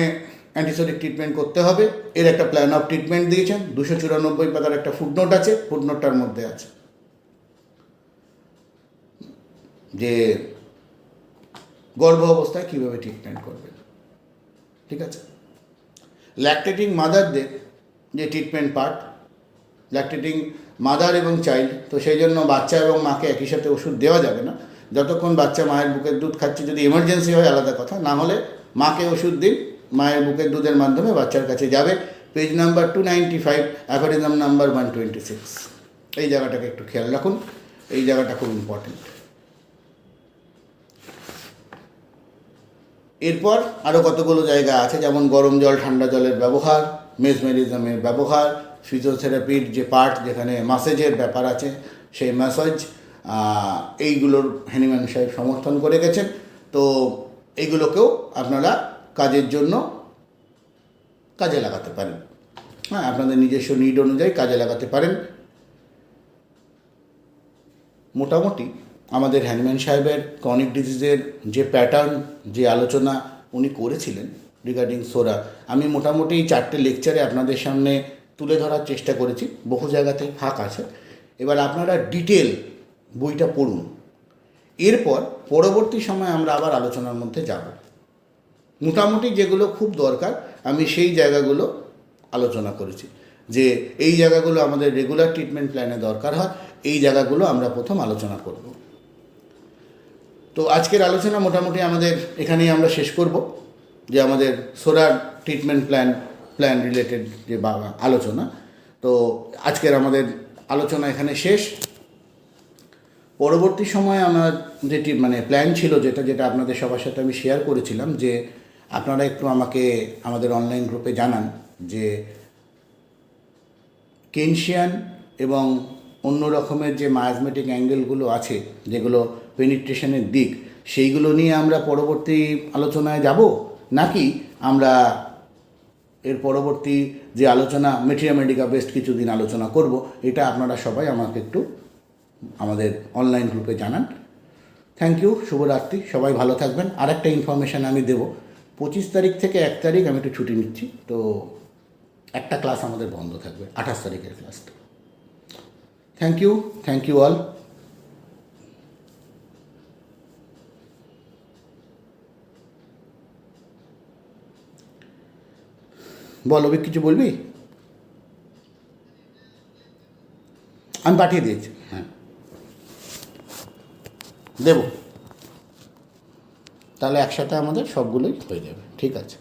অ্যান্টিসোরিক ট্রিটমেন্ট করতে হবে। এর একটা প্ল্যান অফ ট্রিটমেন্ট দিয়েছেন, 294 পাতার একটা ফুটনোট আছে। ফুটনোটটার মধ্যে আছে যে গর্ভ অবস্থায় কীভাবে ট্রিটমেন্ট করবেন। ঠিক আছে। ল্যাকটেটিং মাদারদের যে ট্রিটমেন্ট পার্ট, ল্যাকটেটিং মাদার এবং চাইল্ড, তো সেই জন্য বাচ্চা এবং মাকে একই সাথে ওষুধ দেওয়া যাবে না। যতক্ষণ বাচ্চা মায়ের বুকের দুধ খাচ্ছে, যদি এমার্জেন্সি হয় আলাদা কথা, না হলে মাকে ওষুধ দিন, মায়ের বুকের দুধের মাধ্যমে বাচ্চার কাছে যাবে। Page number 295, aphorism number 126। এই জায়গাটাকে একটু খেয়াল রাখুন, এই জায়গাটা খুব ইম্পর্টেন্ট। এরপর আরও কতগুলো জায়গা আছে, যেমন গরম জল ঠান্ডা জলের ব্যবহার, মেসমেরিজমের ব্যবহার, ফিজিওথেরাপির যে পার্ট যেখানে ম্যাসেজের ব্যাপার আছে, সেই ম্যাসাজ, এইগুলোর হ্যানিম্যান সাহেব সমর্থন করে গেছেন। তো এইগুলোকেও আপনারা কাজের জন্য কাজে লাগাতে পারেন। হ্যাঁ, আপনাদের নিজস্ব নিড অনুযায়ী কাজে লাগাতে পারেন। মোটামুটি আমাদের হ্যানিম্যান সাহেবের ক্রনিক ডিজিজের যে প্যাটার্ন, যে আলোচনা উনি করেছিলেন রিগার্ডিং সোরা, আমি মোটামুটি 4টে লেকচারে আপনাদের সামনে তুলে ধরার চেষ্টা করেছি। বহু জায়গাতেই ফাঁক আছে। এবার আপনারা ডিটেল বইটা পড়ুন। এরপর পরবর্তী সময় আমরা আবার আলোচনার মধ্যে যাব। মোটামুটি যেগুলো খুব দরকার আমি সেই জায়গাগুলো আলোচনা করেছি, যে এই জায়গাগুলো আমাদের রেগুলার ট্রিটমেন্ট প্ল্যানে দরকার হয়, এই জায়গাগুলো আমরা প্রথম আলোচনা করব। তো আজকের আলোচনা মোটামুটি আমাদের এখানেই আমরা শেষ করব, যে আমাদের সোরার ট্রিটমেন্ট প্ল্যান রিলেটেড যে আলোচনা। তো আজকের আমাদের আলোচনা এখানে শেষ। পরবর্তী সময়ে আমার যেটি প্ল্যান ছিল, যেটা আপনাদের সবার সাথে আমি শেয়ার করেছিলাম, যে আপনারা একটু আমাকে আমাদের অনলাইন গ্রুপে জানান যে কেনশিয়ান এবং অন্য রকমের যে মায়াজমেটিক অ্যাঙ্গেলগুলো আছে, যেগুলো পেনিট্রেশনের দিক, সেইগুলো নিয়ে আমরা পরবর্তী আলোচনায় যাব, নাকি আমরা এর পরবর্তী যে আলোচনা মেটেরিয়া মেডিকা বেস্ট কিছুদিন আলোচনা করব। এটা আপনারা সবাই আমাকে একটু আমাদের অনলাইন গ্রুপে জানান। থ্যাংক ইউ, শুভরাত্রি, সবাই ভালো থাকবেন। আর একটা ইনফরমেশান আমি দেব, 25 তারিখ থেকে 1 তারিখ আমি একটু ছুটি নিচ্ছি, তো একটা ক্লাস আমাদের বন্ধ থাকবে, 28 তারিখের ক্লাসটা। Thank you all. বল, অভিক কিছু বলবি? আমি পাঠিয়ে দিয়েছি, হ্যাঁ দেব, তাহলে একসাথে আমাদের সবগুলোই হয়ে যাবে। ঠিক আছে।